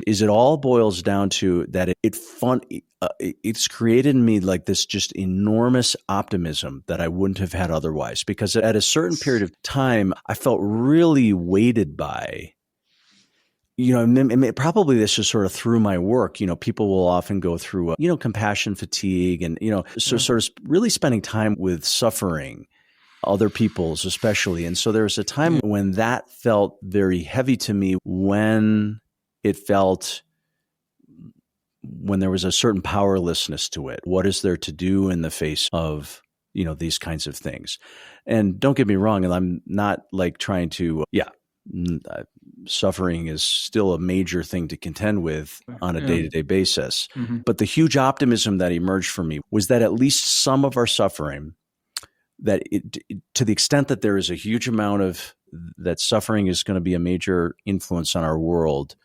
is it all boils down to that it's created in me like this just enormous optimism that I wouldn't have had otherwise, because at a certain period of time, I felt really weighted by, probably this is sort of through my work, people will often go through, compassion fatigue and, sort of really spending time with suffering, other people's especially. And so there was a time when that felt very heavy to me, when there was a certain powerlessness to it. What is there to do in the face of, these kinds of things? And don't get me wrong, and I'm not like trying to, suffering is still a major thing to contend with on a day-to-day basis. Mm-hmm. But the huge optimism that emerged for me was that at least some of our suffering, that to the extent that there is a huge amount of that suffering is going to be a major influence on our world,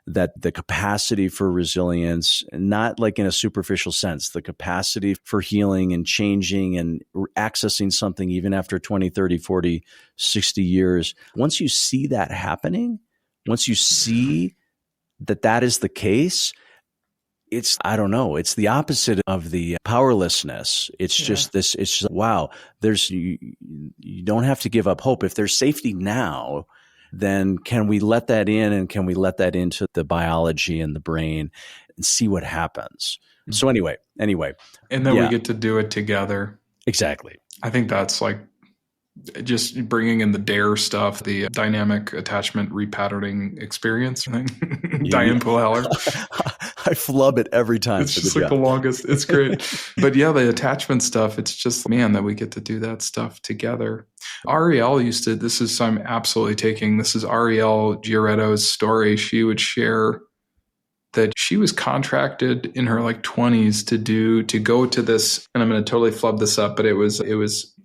that the capacity for resilience, not like in a superficial sense, the capacity for healing and changing and accessing something even after 20, 30, 40, 60 years. Once you see that happening, once you see that is the case, it's the opposite of the powerlessness. It's just this, it's just, wow, you don't have to give up hope. If there's safety now, then can we let that in, and can we let that into the biology and the brain and see what happens? Mm-hmm. So anyway. And then we get to do it together. Exactly. I think that's like just bringing in the DARE stuff, the dynamic attachment repatterning experience thing. Diane Pull-Heller. I flub it every time. It's just like the longest. It's great. But the attachment stuff, it's just, man, that we get to do that stuff together. Ariel this is Ariel Giretto's story. She would share that she was contracted in her 20s to go to this, and I'm going to totally flub this up, but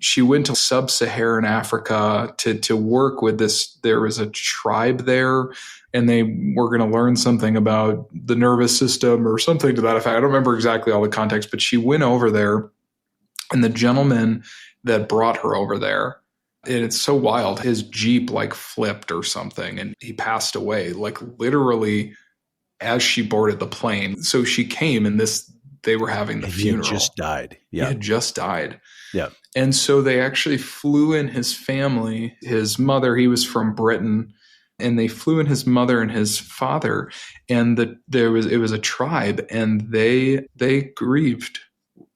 she went to sub-Saharan Africa to work with this. There was a tribe there, and they were going to learn something about the nervous system or something to that effect. I don't remember exactly all the context, but she went over there, and the gentleman that brought her over there, and it's so wild, his Jeep flipped or something, and he passed away, literally as she boarded the plane. So she came, and they were having the funeral. He had just died. Yeah. He had just died. Yeah. And so they actually flew in his family, his mother, he was from Britain, and they flew in his mother and his father, and it was a tribe, and they grieved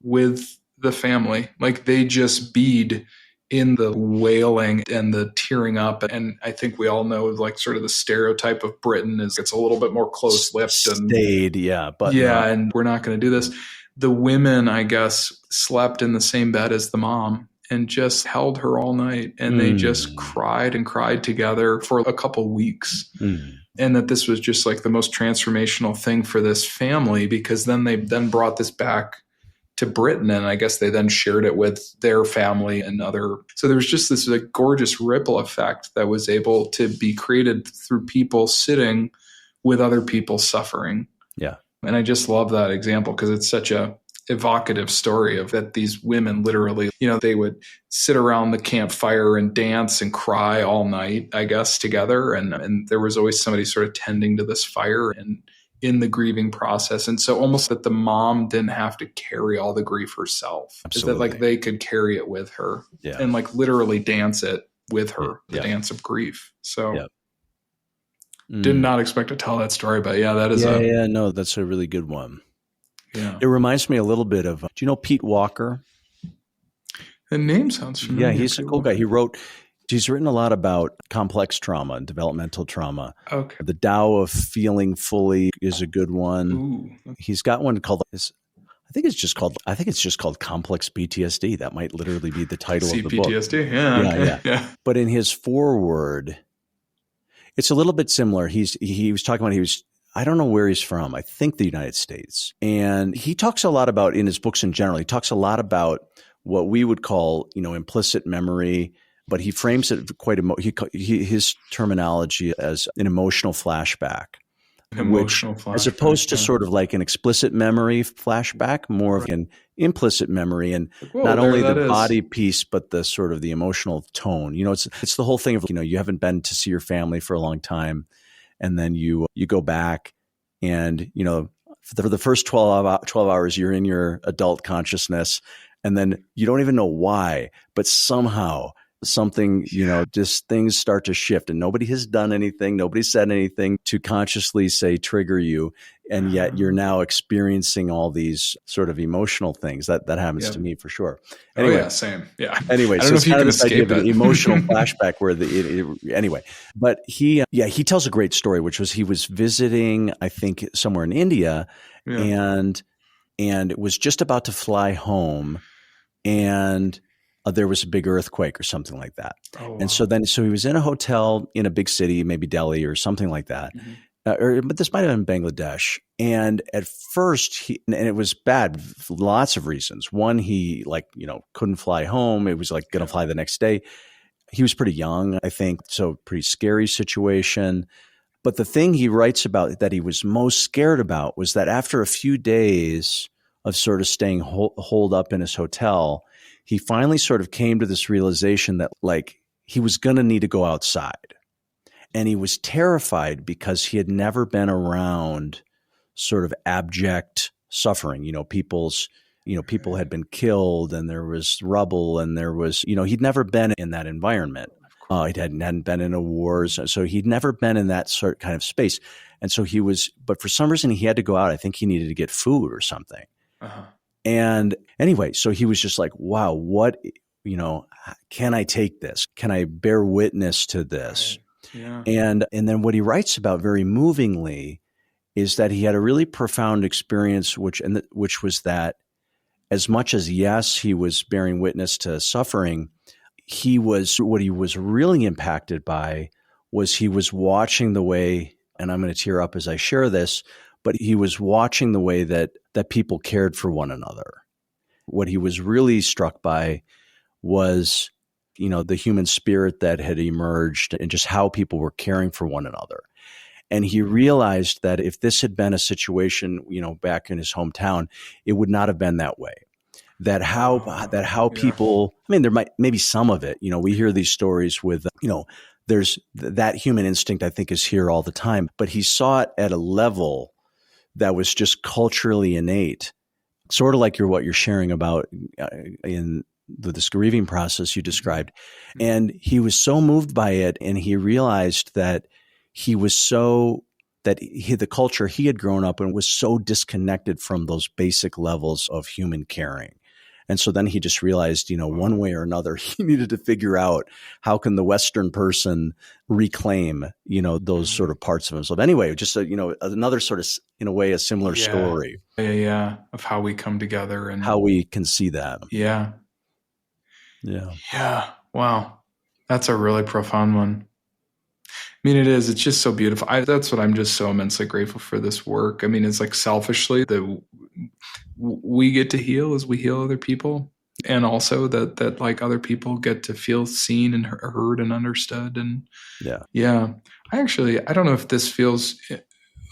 with the family. They just bead in the wailing and the tearing up. And I think we all know like sort of the stereotype of Britain is it's a little bit more close-lipped and stayed, and we're not going to do this. The women, I guess, slept in the same bed as the mom and just held her all night. And they just cried and cried together for a couple weeks. And that this was just like the most transformational thing for this family, because then they then brought this back to Britain, and I guess they then shared it with their family and other. So there was just this like gorgeous ripple effect that was able to be created through people sitting with other people suffering. Yeah. And I just love that example because it's such a evocative story of that these women literally, they would sit around the campfire and dance and cry all night, I guess, together. And there was always somebody sort of tending to this fire and in the grieving process. And so almost that the mom didn't have to carry all the grief herself. Absolutely. Is that like they could carry it with her and like literally dance it with her, the dance of grief. So did not expect to tell that story, but that is no, that's a really good one. Yeah. It reminds me a little bit of, do you know Pete Walker? The name sounds familiar. Yeah, he's a cool guy. He's written a lot about complex trauma and developmental trauma. Okay. The Tao of Feeling Fully is a good one. Ooh. He's got one called, I think it's just called Complex PTSD. That might literally be the title of the book. CPTSD, yeah. But in his foreword, it's a little bit similar. He was talking about, I don't know where he's from. I think the United States. And he talks a lot about, in his books in general, he talks a lot about what we would call, implicit memory, but he frames it quite, his terminology as an emotional flashback. As opposed to sort of like an explicit memory flashback, more of an implicit memory, and not only the body piece, but the sort of the emotional tone. It's the whole thing of, you haven't been to see your family for a long time. And then you go back and, for the first 12 hours, you're in your adult consciousness. And then you don't even know why, but somehow something, just things start to shift, and nobody has done anything. Nobody said anything to consciously say, trigger you. And yet you're now experiencing all these sort of emotional things. That happens to me for sure. Anyway, same. Yeah. Anyway, I don't know if you can escape it. An emotional flashback where anyway, but he tells a great story, which was he was visiting, I think, somewhere in India, and it was just about to fly home, and there was a big earthquake or something like that. Oh, wow. And so he was in a hotel in a big city, maybe Delhi or something like that. Mm-hmm. But this might have been Bangladesh. And at first, and it was bad for lots of reasons. One, he couldn't fly home. It was like going to fly the next day. He was pretty young, I think. So pretty scary situation. But the thing he writes about that he was most scared about was that after a few days of sort of staying holed up in his hotel, he finally sort of came to this realization that he was going to need to go outside. And he was terrified because he had never been around sort of abject suffering. People had been killed and there was rubble and there was, he'd never been in that environment. He hadn't been in a war. So he'd never been in that sort of kind of space. And so but for some reason he had to go out. I think he needed to get food or something. Uh-huh. And anyway, so he was just like, wow, what, can I take this? Can I bear witness to this? Right. Yeah. And then what he writes about very movingly is that he had a really profound experience, which was that as much as, yes, he was bearing witness to suffering, what he was really impacted by was he was watching the way, and I'm going to tear up as I share this, but he was watching the way that people cared for one another. What he was really struck by was, the human spirit that had emerged and just how people were caring for one another. And he realized that if this had been a situation, back in his hometown, it would not have been that way. That how people, I mean, there might, maybe some of it, we hear these stories with, there's that human instinct, I think, is here all the time, but he saw it at a level that was just culturally innate, sort of like what you're sharing about in this grieving process you described. And he was so moved by it, and he realized that the culture he had grown up in was so disconnected from those basic levels of human caring. And so then he just realized, one way or another, he needed to figure out how can the Western person reclaim, those sort of parts of himself. Anyway, just, another sort of, in a way, a similar story. Yeah. Of how we come together and how we can see that. Yeah. Yeah. Wow. That's a really profound one. I mean, it is. It's just so beautiful. That's what I'm just so immensely grateful for this work. I mean, it's like selfishly that we get to heal as we heal other people. And also that like other people get to feel seen and heard and understood. And yeah. I don't know if this feels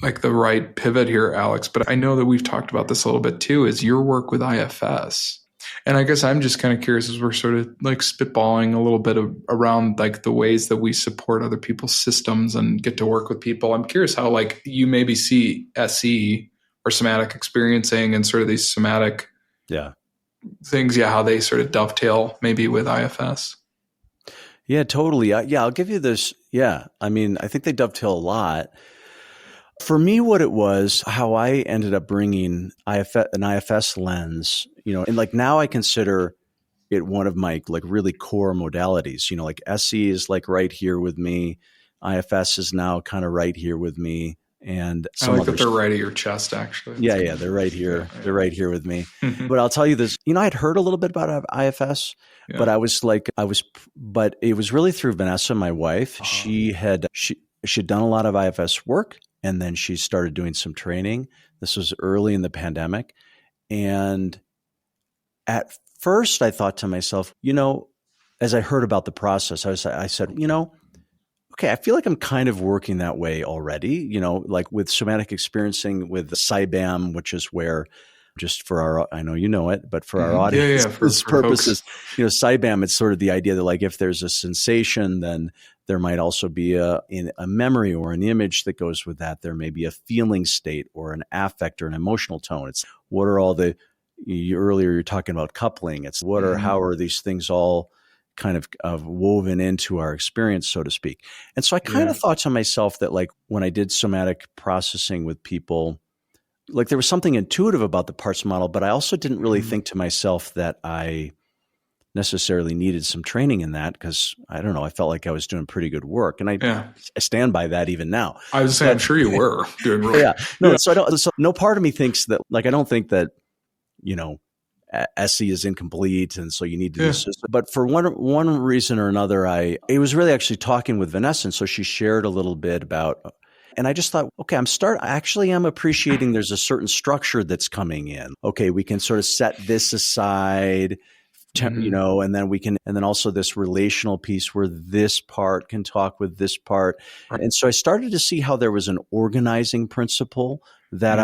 like the right pivot here, Alex, but I know that we've talked about this a little bit too, is your work with IFS. And I guess I'm just kind of curious as we're sort of like spitballing a little bit around like the ways that we support other people's systems and get to work with people. I'm curious how like you maybe see SE or somatic experiencing and sort of these somatic things, how they sort of dovetail maybe with IFS. Yeah, totally. I'll give you this. Yeah. I mean, I think they dovetail a lot. For me, what it was, how I ended up bringing an IFS lens, and like now I consider it one of my like really core modalities, like SE is like right here with me. IFS is now kind of right here with me. And I like that they're right at your chest, actually. Yeah, they're right here. Yeah. They're right here with me. But I'll tell you this, I'd heard a little bit about IFS, but but it was really through Vanessa, my wife. She'd done a lot of IFS work. And then she started doing some training. This was early in the pandemic. And at first I thought to myself, as I heard about the process, I said, okay, I feel like I'm kind of working that way already, like with somatic experiencing with SIBAM, which is where just for our, I know you know it, but for our audience for purposes, SIBAM, it's sort of the idea that like if there's a sensation, then there might also be a memory or an image that goes with that. There may be a feeling state or an affect or an emotional tone. It's what are all earlier you're talking about coupling. It's how are these things all kind of woven into our experience, so to speak. And so I kind of thought to myself that like when I did somatic processing with people, like there was something intuitive about the parts model, but I also didn't really think to myself that I necessarily needed some training in that because I don't know, I felt like I was doing pretty good work, and I stand by that even now. I was saying, I'm sure you were doing really no. So no part of me thinks that like I don't think that SE is incomplete, and so you need to do this. But for one reason or another, it was really actually talking with Vanessa, and so she shared a little bit about. And I just thought, okay, I'm appreciating there's a certain structure that's coming in. Okay, we can sort of set this aside, and then also this relational piece where this part can talk with this part. Right. And so I started to see how there was an organizing principle that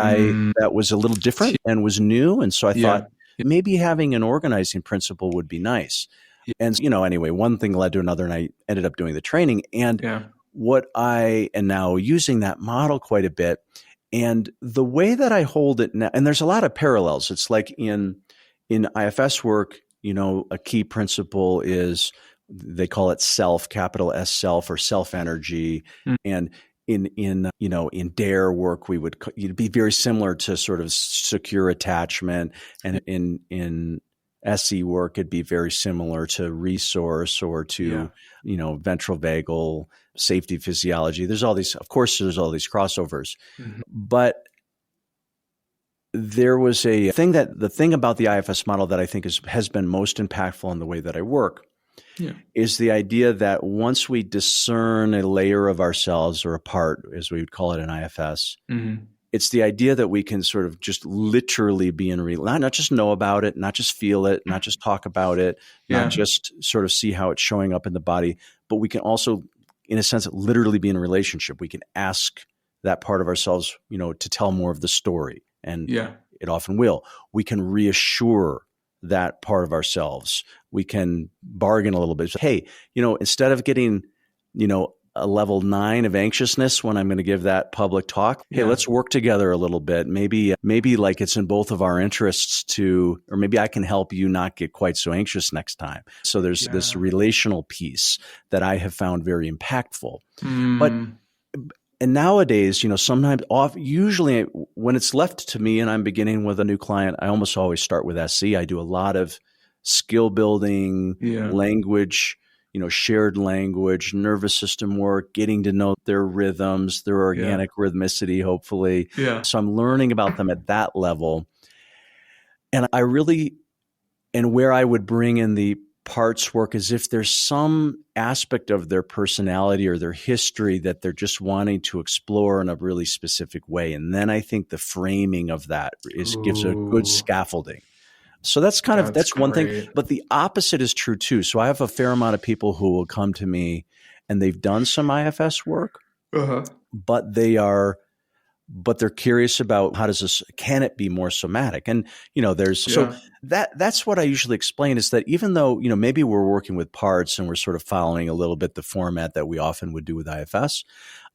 that was a little different and was new. And so I thought maybe having an organizing principle would be nice. And, anyway, one thing led to another, and I ended up doing the training. And what I am now using that model quite a bit, and the way that I hold it now, and there's a lot of parallels. It's like in IFS work, a key principle is they call it self, capital S self, or self energy. And in DARE work, you'd be very similar to sort of secure attachment. And in SE work, it'd be very similar to resource or to, ventral vagal safety physiology. There's all these crossovers, but there was the thing about the IFS model that I think has been most impactful in the way that I work is the idea that once we discern a layer of ourselves or a part, as we would call it in IFS, it's the idea that we can sort of just literally be in not just know about it, not just feel it, not just talk about it, not just sort of see how it's showing up in the body, but we can also, in a sense, literally be in a relationship. We can ask that part of ourselves, to tell more of the story. And it often will. We can reassure that part of ourselves. We can bargain a little bit. Hey, instead of getting, a level 9 of anxiousness when I'm going to give that public talk, hey, let's work together a little bit. Maybe like it's in both of our interests or maybe I can help you not get quite so anxious next time. So there's this relational piece that I have found very impactful. But nowadays, sometimes usually when it's left to me and I'm beginning with a new client, I almost always start with SE. I do a lot of skill building, language, shared language, nervous system work, getting to know their rhythms, their organic rhythmicity, hopefully. Yeah. So I'm learning about them at that level. And where I would bring in the parts work is if there's some aspect of their personality or their history that they're just wanting to explore in a really specific way. And then I think the framing of that gives a good scaffolding. So that's one thing, but the opposite is true too. So I have a fair amount of people who will come to me and they've done some IFS work, but they're curious about can it be more somatic? And, so that's what I usually explain is that even though, maybe we're working with parts and we're sort of following a little bit the format that we often would do with IFS,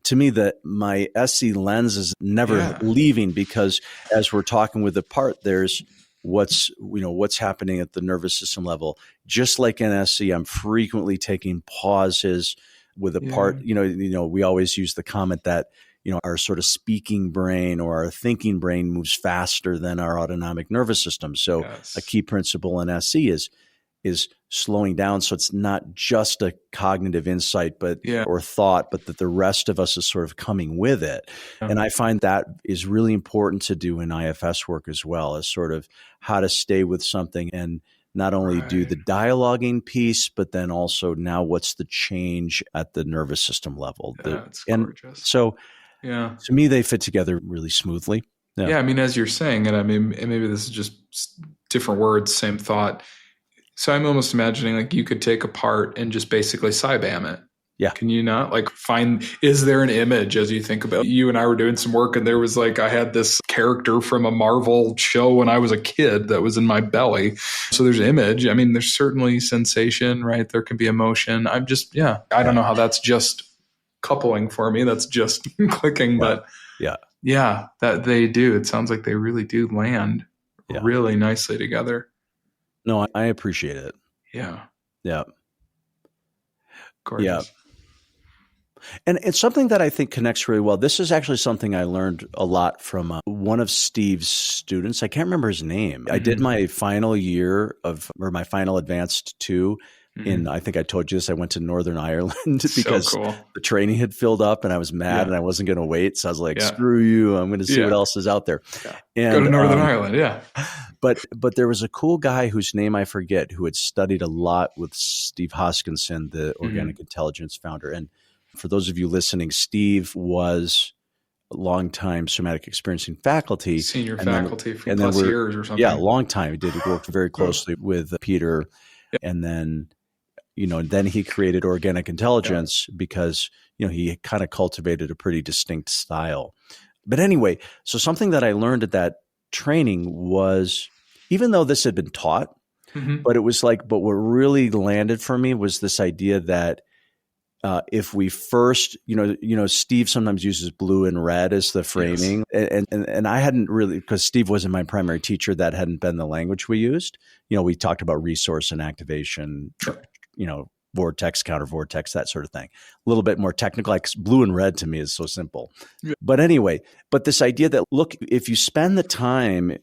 to me, my SE lens is never leaving, because as we're talking with the part, there's what's happening at the nervous system level. Just like in SE, I'm frequently taking pauses with a part. We always use the comment that, our sort of speaking brain or our thinking brain moves faster than our autonomic nervous system. So a key principle in SE is slowing down. So it's not just a cognitive insight, or thought, but that the rest of us is sort of coming with it. And I find that is really important to do in IFS work as well, as sort of how to stay with something and not only do the dialoguing piece, but then also now what's the change at the nervous system level. It's gorgeous. So to me, they fit together really smoothly. Yeah. I mean, as you're saying it, I mean, maybe this is just different words, same thought. So I'm almost imagining like you could take a part and just basically Cybam it. Yeah. Can you not is there an image as you think about, you and I were doing some work and there was I had this character from a Marvel show when I was a kid that was in my belly. So there's image. I mean, there's certainly sensation, right? There can be emotion. I don't know how that's just coupling for me. That's just clicking, but that they do. It sounds like they really do land really nicely together. No, I appreciate it. Yeah. Yeah. Gorgeous. Yeah. And it's something that I think connects really well. This is actually something I learned a lot from one of Steve's students. I can't remember his name. I did my final year my final advanced 2 in, I think I told you this, I went to Northern Ireland because the training had filled up and I was mad and I wasn't going to wait. So I was like, screw you. I'm going to see what else is out there. And, go to Northern Ireland. Yeah. But there was a cool guy whose name I forget who had studied a lot with Steve Hoskinson, the Organic Intelligence founder. And for those of you listening, Steve was a longtime somatic experiencing faculty. Senior faculty for plus years or something. Yeah, a long time. He worked very closely with Peter. And then, then he created Organic Intelligence because, he kind of cultivated a pretty distinct style. But anyway, so something that I learned at that training was, even though this had been taught, but it was but what really landed for me was this idea that if we first, Steve sometimes uses blue and red as the framing, and I hadn't really, because Steve wasn't my primary teacher, that hadn't been the language we used. We talked about resource and activation, vortex, counter vortex, that sort of thing. A little bit more technical, like blue and red to me is so simple. Yeah. But anyway, this idea that, look, if you spend the time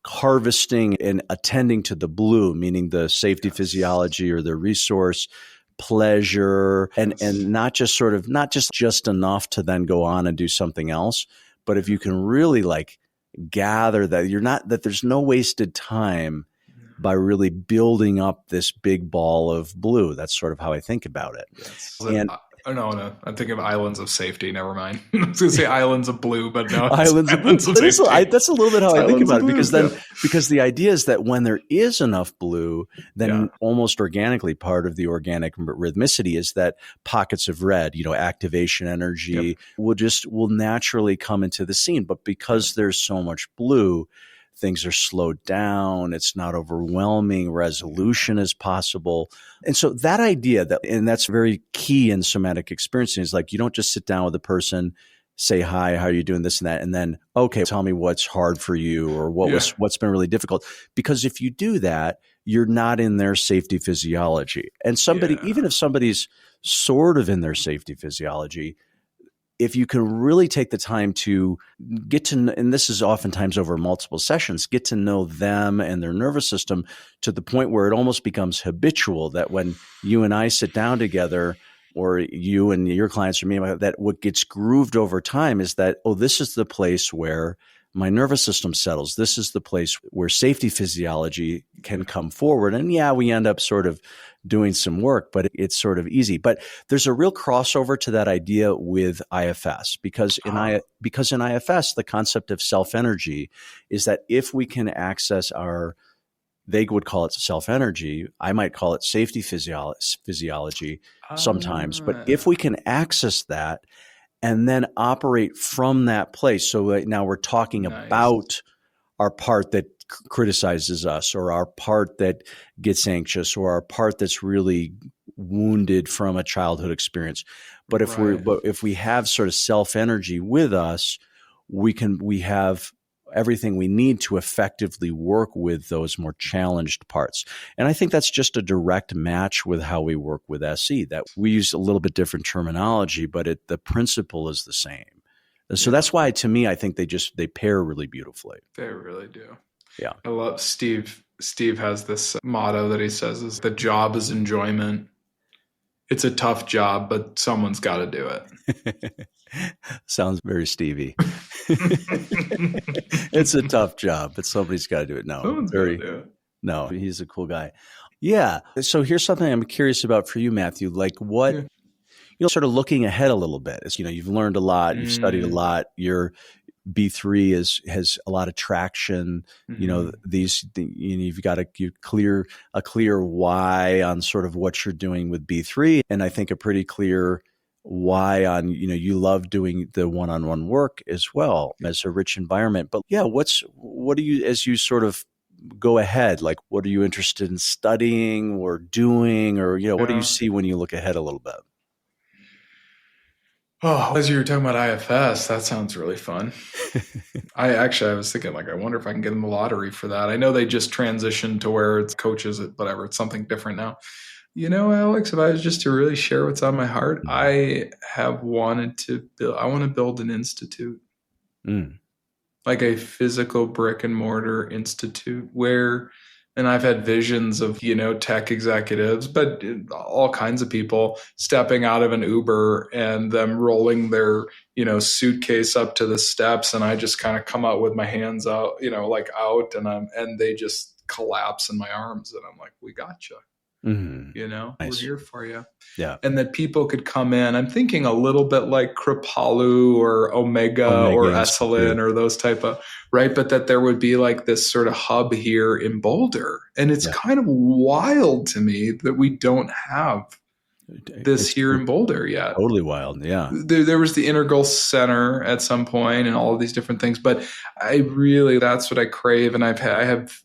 harvesting and attending to the blue, meaning the safety physiology or the resource pleasure, and not just enough to then go on and do something else, but if you can really gather that there's no wasted time by really building up this big ball of blue. That's sort of how I think about it. Yes. No, I'm thinking of islands of safety. Never mind. I was going to say islands of blue, but no. Islands of blue. That's a little bit how I think about it, because the idea is that when there is enough blue, then almost organically part of the organic rhythmicity is that pockets of red, activation energy will naturally come into the scene. But because there's so much blue, things are slowed down. It's not overwhelming. Resolution is possible. And so that idea and that's very key in somatic experiencing, is you don't just sit down with a person, say, hi, how are you doing, this and that, and then, okay, tell me what's hard for you or what's been really difficult. Because if you do that, you're not in their safety physiology. And even if somebody's sort of in their safety physiology, if you can really take the time to get to, and this is oftentimes over multiple sessions, get to know them and their nervous system to the point where it almost becomes habitual, that when you and I sit down together, or you and your clients or me, that what gets grooved over time is that, oh, this is the place where my nervous system settles. This is the place where safety physiology can come forward. And yeah, we end up sort of doing some work, but it's sort of easy. But there's a real crossover to that idea with IFS, because in IFS, the concept of self-energy is that if we can access they would call it self-energy, I might call it safety physiology sometimes. But if we can access that and then operate from that place, so now we're talking about our part that criticizes us, or our part that gets anxious, or our part that's really wounded from a childhood experience. But if we have sort of self-energy with us, we have everything we need to effectively work with those more challenged parts. And I think that's just a direct match with how we work with SE, that we use a little bit different terminology, but the principle is the same. And so that's why, to me, I think they pair really beautifully. They really do. Yeah. I love Steve. Steve has this motto that he says is, the job is enjoyment. It's a tough job, but someone's got to do it. Sounds very Stevie. It's a tough job, but somebody's got to do it. No, he's a cool guy. Yeah. So here's something I'm curious about for you, Matthew. Like what, sort of looking ahead a little bit. As you've learned a lot, you've studied a lot. Your B3 has a lot of traction. You've got a clear why on sort of what you're doing with B3, and I think a pretty clear why on, you love doing the one-on-one work as well as a rich environment. But yeah, what do you, as you sort of go ahead, like what are you interested in studying or doing, or, what do you see when you look ahead a little bit? Oh, as you were talking about IFS, that sounds really fun. I was thinking, I wonder if I can get in the lottery for that. I know they just transitioned to where it's coaches, whatever, it's something different now. Alex, if I was just to really share what's on my heart, I want to build an institute, like a physical brick and mortar institute and I've had visions of, tech executives, but all kinds of people stepping out of an Uber and them rolling their, suitcase up to the steps. And I just kind of come out with my hands out, out, and they just collapse in my arms. And I'm like, we gotcha. Nice. We're here for you. Yeah. And that people could come in. I'm thinking a little bit like Kripalu or Omega or Esalen or those type of, right? But that there would be like this sort of hub here in Boulder. And it's kind of wild to me that we don't have this here in Boulder yet. Totally wild. Yeah. There was the Integral Center at some point and all of these different things, but that's what I crave. And I have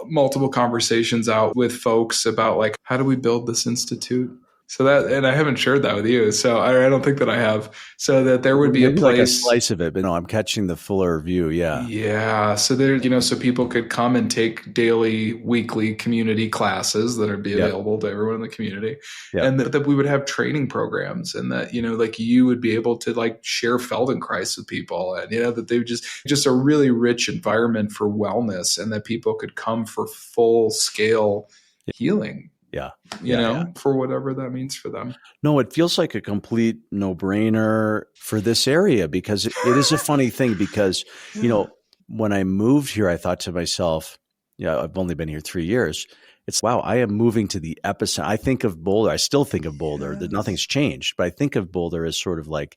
multiple conversations out with folks about how do we build this institute? So and I haven't shared that with you. So I don't think that I have. So that there would be maybe a place, like a slice of it, but no, I'm catching the fuller view. Yeah. Yeah. So there, so people could come and take daily, weekly community classes that are available to everyone in the community, and that we would have training programs, and that you would be able to share Feldenkrais with people, and that they would just a really rich environment for wellness, and that people could come for full scale healing. For whatever that means for them. No, it feels like a complete no-brainer for this area, because it is a funny thing because, when I moved here, I thought to myself, I've only been here 3 years. It's, wow, I am moving to the epicenter. I think of Boulder. I still think of Boulder. That nothing's changed, but I think of Boulder as sort of like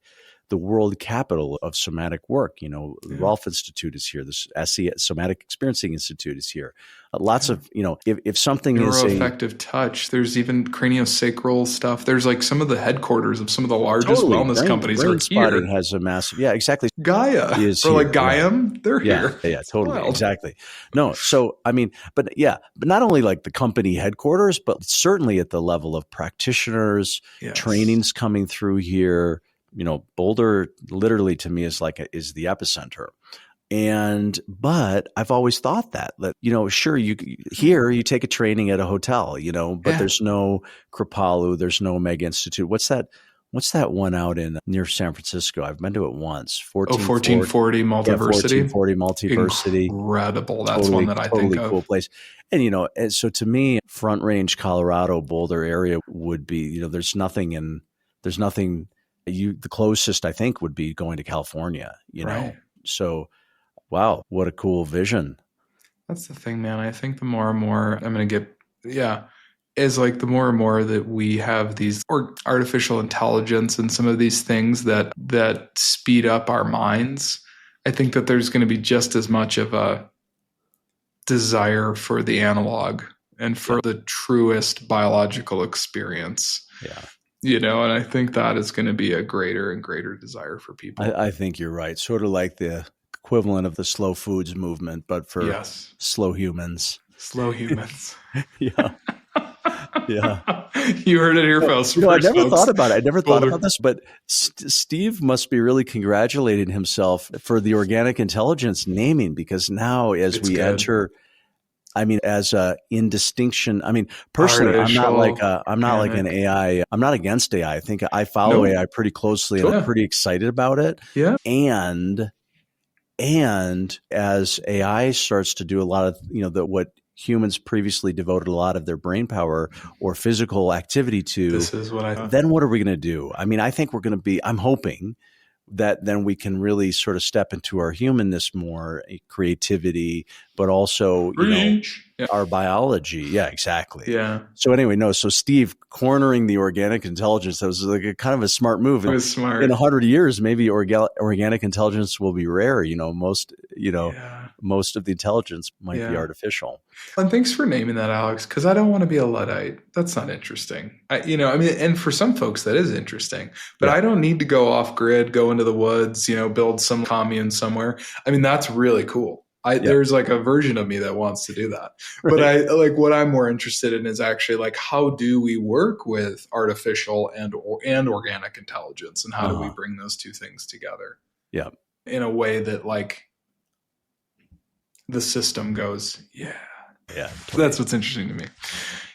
the world capital of somatic work. The Rolf Institute is here. The Somatic Experiencing Institute is here. Lots of, if something is neuroaffective touch, there's even craniosacral stuff. There's some of the headquarters of some of the largest wellness companies are here. Has a massive, exactly. Gaia is or here. Gaiam, they're here. Yeah, totally. Wild. Exactly. No, so, but not only the company headquarters, but certainly at the level of practitioners, trainings coming through here. Boulder literally to me is is the epicenter. But I've always thought that, sure, you take a training at a hotel, but there's no Kripalu, there's no Omega Institute. What's that what's that one out in near San Francisco? I've been to it once. 1440 Multiversity. 1440 Multiversity. Incredible. That's one that I think of. Cool place. And, and so to me, Front Range, Colorado, Boulder area would be, the closest I think would be going to California, know? So, wow, what a cool vision. That's the thing, man. I think the more and more I'm going to get, is like the more and more that we have these artificial intelligence and some of these things that speed up our minds, I think that there's going to be just as much of a desire for the analog and for the truest biological experience. Yeah. And I think that is going to be a greater and greater desire for people. I think you're right. Sort of like the equivalent of the slow foods movement, but for slow humans. Slow humans. Yeah. Yeah. You heard it here first. I never thought about it. I never thought about this, but Steve must be really congratulating himself for the organic intelligence naming, because now as we enter, as a indistinction, personally, I'm not like an AI. I'm not against AI. I think I follow AI pretty closely and I'm pretty excited about it. Yeah. And as AI starts to do a lot of, what humans previously devoted a lot of their brain power or physical activity to, this is what I thought. Then what are we going to do? I think we're going to be, I'm hoping that then we can really sort of step into our humanness more, creativity, but also, our biology. Yeah, exactly. Yeah. So anyway, so Steve cornering the organic intelligence, that was like a kind of a smart move. It was smart. In 100 years, maybe organic intelligence will be rare. Most of the intelligence might be artificial. And thanks for naming that, Alex, because I don't want to be a Luddite. That's not interesting. And for some folks that is interesting, but I don't need to go off grid, go into the woods, build some commune somewhere. That's really cool. There's like a version of me that wants to do that. Right. But what I'm more interested in is actually like, how do we work with artificial and organic intelligence, and how do we bring those two things together? Yeah. In a way that the system goes, yeah. Totally. That's what's interesting to me.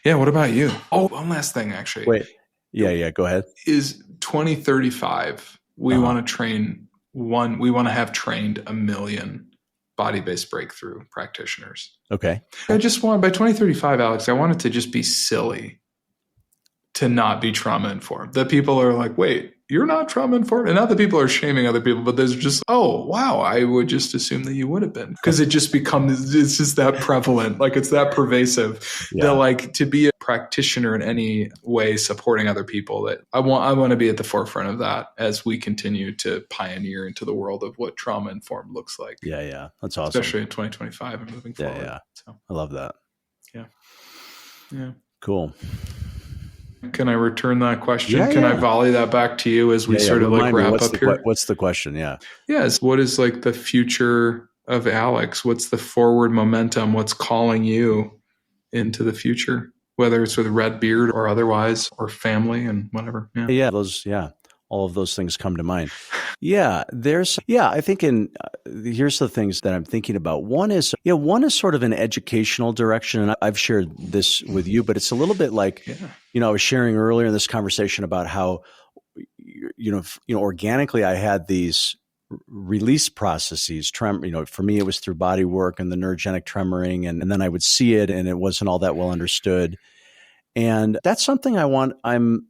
Yeah. What about you? Oh, one last thing, actually. Wait. Yeah. Go ahead. Is 2035. We want to have trained 1 million body-based breakthrough practitioners. Okay. I just want, by 2035, Alex, I want it to just be silly to not be trauma informed. That people are like, wait, you're not trauma informed? And not that people are shaming other people, but there's just, oh, wow, I would just assume that you would have been. Because it just becomes, it's just that prevalent, it's that pervasive. That to be a practitioner in any way supporting other people, that I want to be at the forefront of that as we continue to pioneer into the world of what trauma informed looks like. Yeah. That's awesome. Especially in 2025 and moving forward. Yeah. So I love that. Yeah. Cool. Can I return that question? Can I volley that back to you as we sort of wrap up here? What's the question? Yeah. Yes. What is the future of Alex? What's the forward momentum? What's calling you into the future? Whether it's with Red Beard or otherwise, or family and whatever. All of those things come to mind. I think here's the things that I'm thinking about. One is sort of an educational direction. And I've shared this with you, but it's a little bit like, I was sharing earlier in this conversation about how, organically I had these release processes. For me, it was through body work and the neurogenic tremoring. And then I would see it and it wasn't all that well understood. And that's something I'm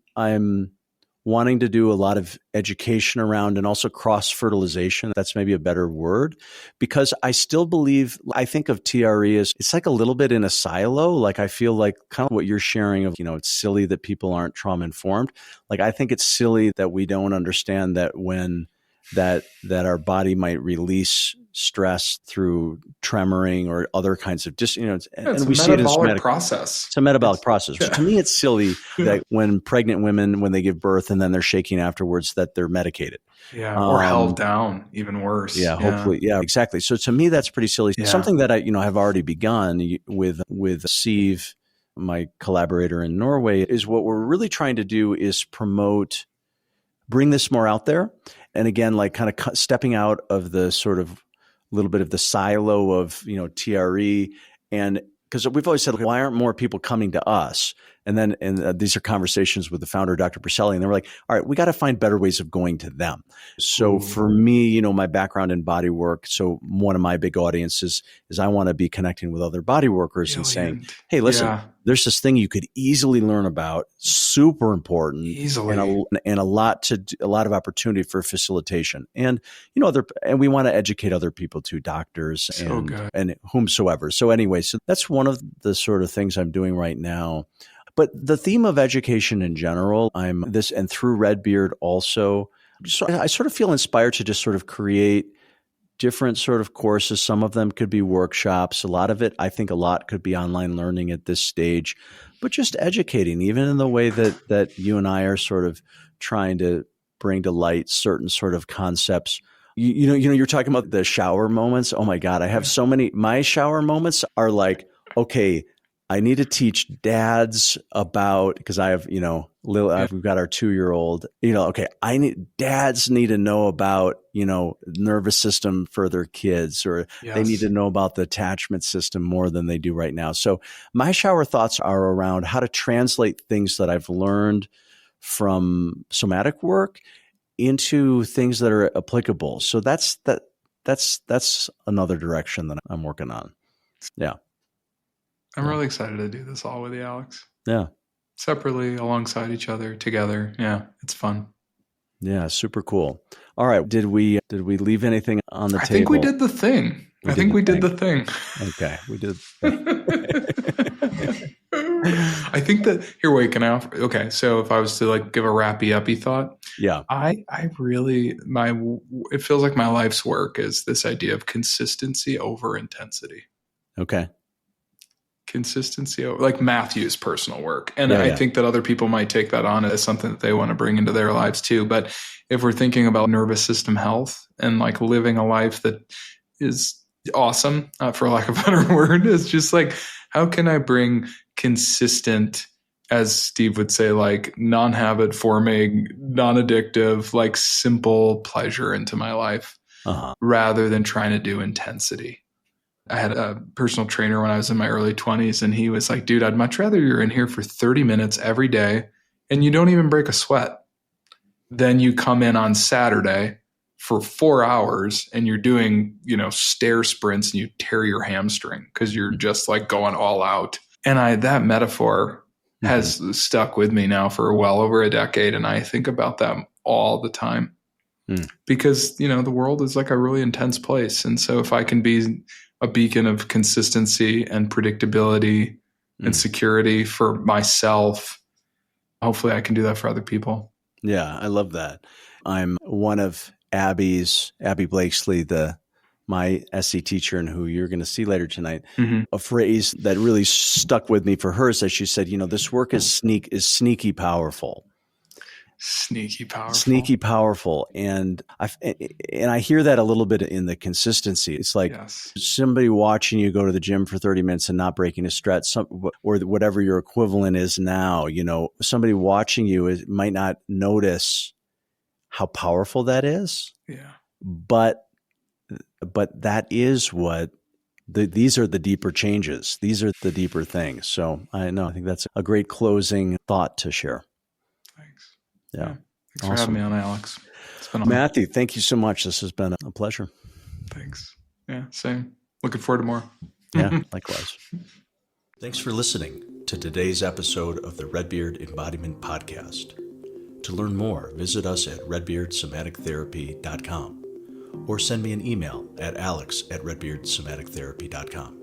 wanting to do a lot of education around, and also cross-fertilization. That's maybe a better word, because I still believe, I think of TRE as, it's like a little bit in a silo. I feel like kind of what you're sharing of, it's silly that people aren't trauma-informed. I think it's silly that we don't understand that when that our body might release stress through tremoring or other kinds of and we see it as a process. It's a metabolic process. To me, it's silly that when pregnant women, when they give birth and then they're shaking afterwards, that they're medicated. Yeah. Or held down, even worse. Yeah. Hopefully. Yeah, exactly. So to me, that's pretty silly. Yeah. Something that I have already begun with Siv, my collaborator in Norway, is what we're really trying to do is bring this more out there. And again, kind of stepping out of the sort of little bit of the silo of, TRE. And because we've always said, why aren't more people coming to us? these are conversations with the founder, Dr. Purcelli, and they were like, all right, we got to find better ways of going to them. So for me, my background in body work, so one of my big audiences is I want to be connecting with other body workers and saying, hey, listen, there's this thing you could easily learn about, super important, and a lot of opportunity for facilitation. And and we want to educate other people too, doctors and whomsoever. So anyway, so that's one of the sort of things I'm doing right now. But the theme of education in general, and through Redbeard also, so I sort of feel inspired to just sort of create different sort of courses. Some of them could be workshops. A lot of it, I think a lot could be online learning at this stage, but just educating, even in the way that you and I are sort of trying to bring to light certain sort of concepts. You're talking about the shower moments. Oh my God, I have so many. My shower moments are like, okay, I need to teach dads about, because I have, we've got our 2-year-old, dads need to know about, nervous system for their kids, or they need to know about the attachment system more than they do right now. So my shower thoughts are around how to translate things that I've learned from somatic work into things that are applicable. So that's another direction that I'm working on. Yeah. I'm really excited to do this all with you, Alex. Yeah. Separately, alongside each other, together. Yeah, it's fun. Yeah, super cool. All right. Did we leave anything on the table? I think we did the thing. We did the thing. Okay, we did. I think that okay. So if I was to give a wrappy-uppy thought, I really, it feels like my life's work is this idea of consistency over intensity. Okay. Consistency, like Matthew's personal work. And I think that other people might take that on as something that they want to bring into their lives too. But if we're thinking about nervous system health and living a life that is awesome, for lack of a better word, it's just how can I bring consistent, as Steve would say, non-habit forming, non-addictive, simple pleasure into my life rather than trying to do intensity. I had a personal trainer when I was in my early 20s, and he was like, dude, I'd much rather you're in here for 30 minutes every day and you don't even break a sweat than you come in on Saturday for 4 hours and you're doing, stair sprints and you tear your hamstring because you're just going all out. And that metaphor has stuck with me now for well over a decade. And I think about that all the time because, the world is a really intense place. And so if I can be a beacon of consistency and predictability and security for myself, hopefully I can do that for other people. Yeah, I love that. I'm one of Abby Blakesley, my SE teacher, and who you're going to see later tonight. A phrase that really stuck with me for her is that she said, this work is sneaky powerful. Sneaky powerful. And I hear that a little bit in the consistency. It's like somebody watching you go to the gym for 30 minutes and not breaking a sweat, or whatever your equivalent is now, somebody watching you might not notice how powerful that is. Yeah. But that is what these are the deeper changes. These are the deeper things. So I think that's a great closing thought to share. Thanks. Yeah. Thanks for having me on, Alex. It's been Matthew, thank you so much. This has been a pleasure. Thanks. Yeah, same. Looking forward to more. Yeah, likewise. Thanks for listening to today's episode of the Redbeard Embodiment Podcast. To learn more, visit us at redbeardsomatictherapy.com or send me an email at alex@redbeardsomatictherapy.com.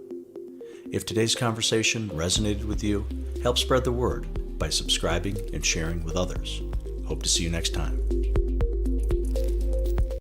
If today's conversation resonated with you, help spread the word by subscribing and sharing with others. Hope to see you next time.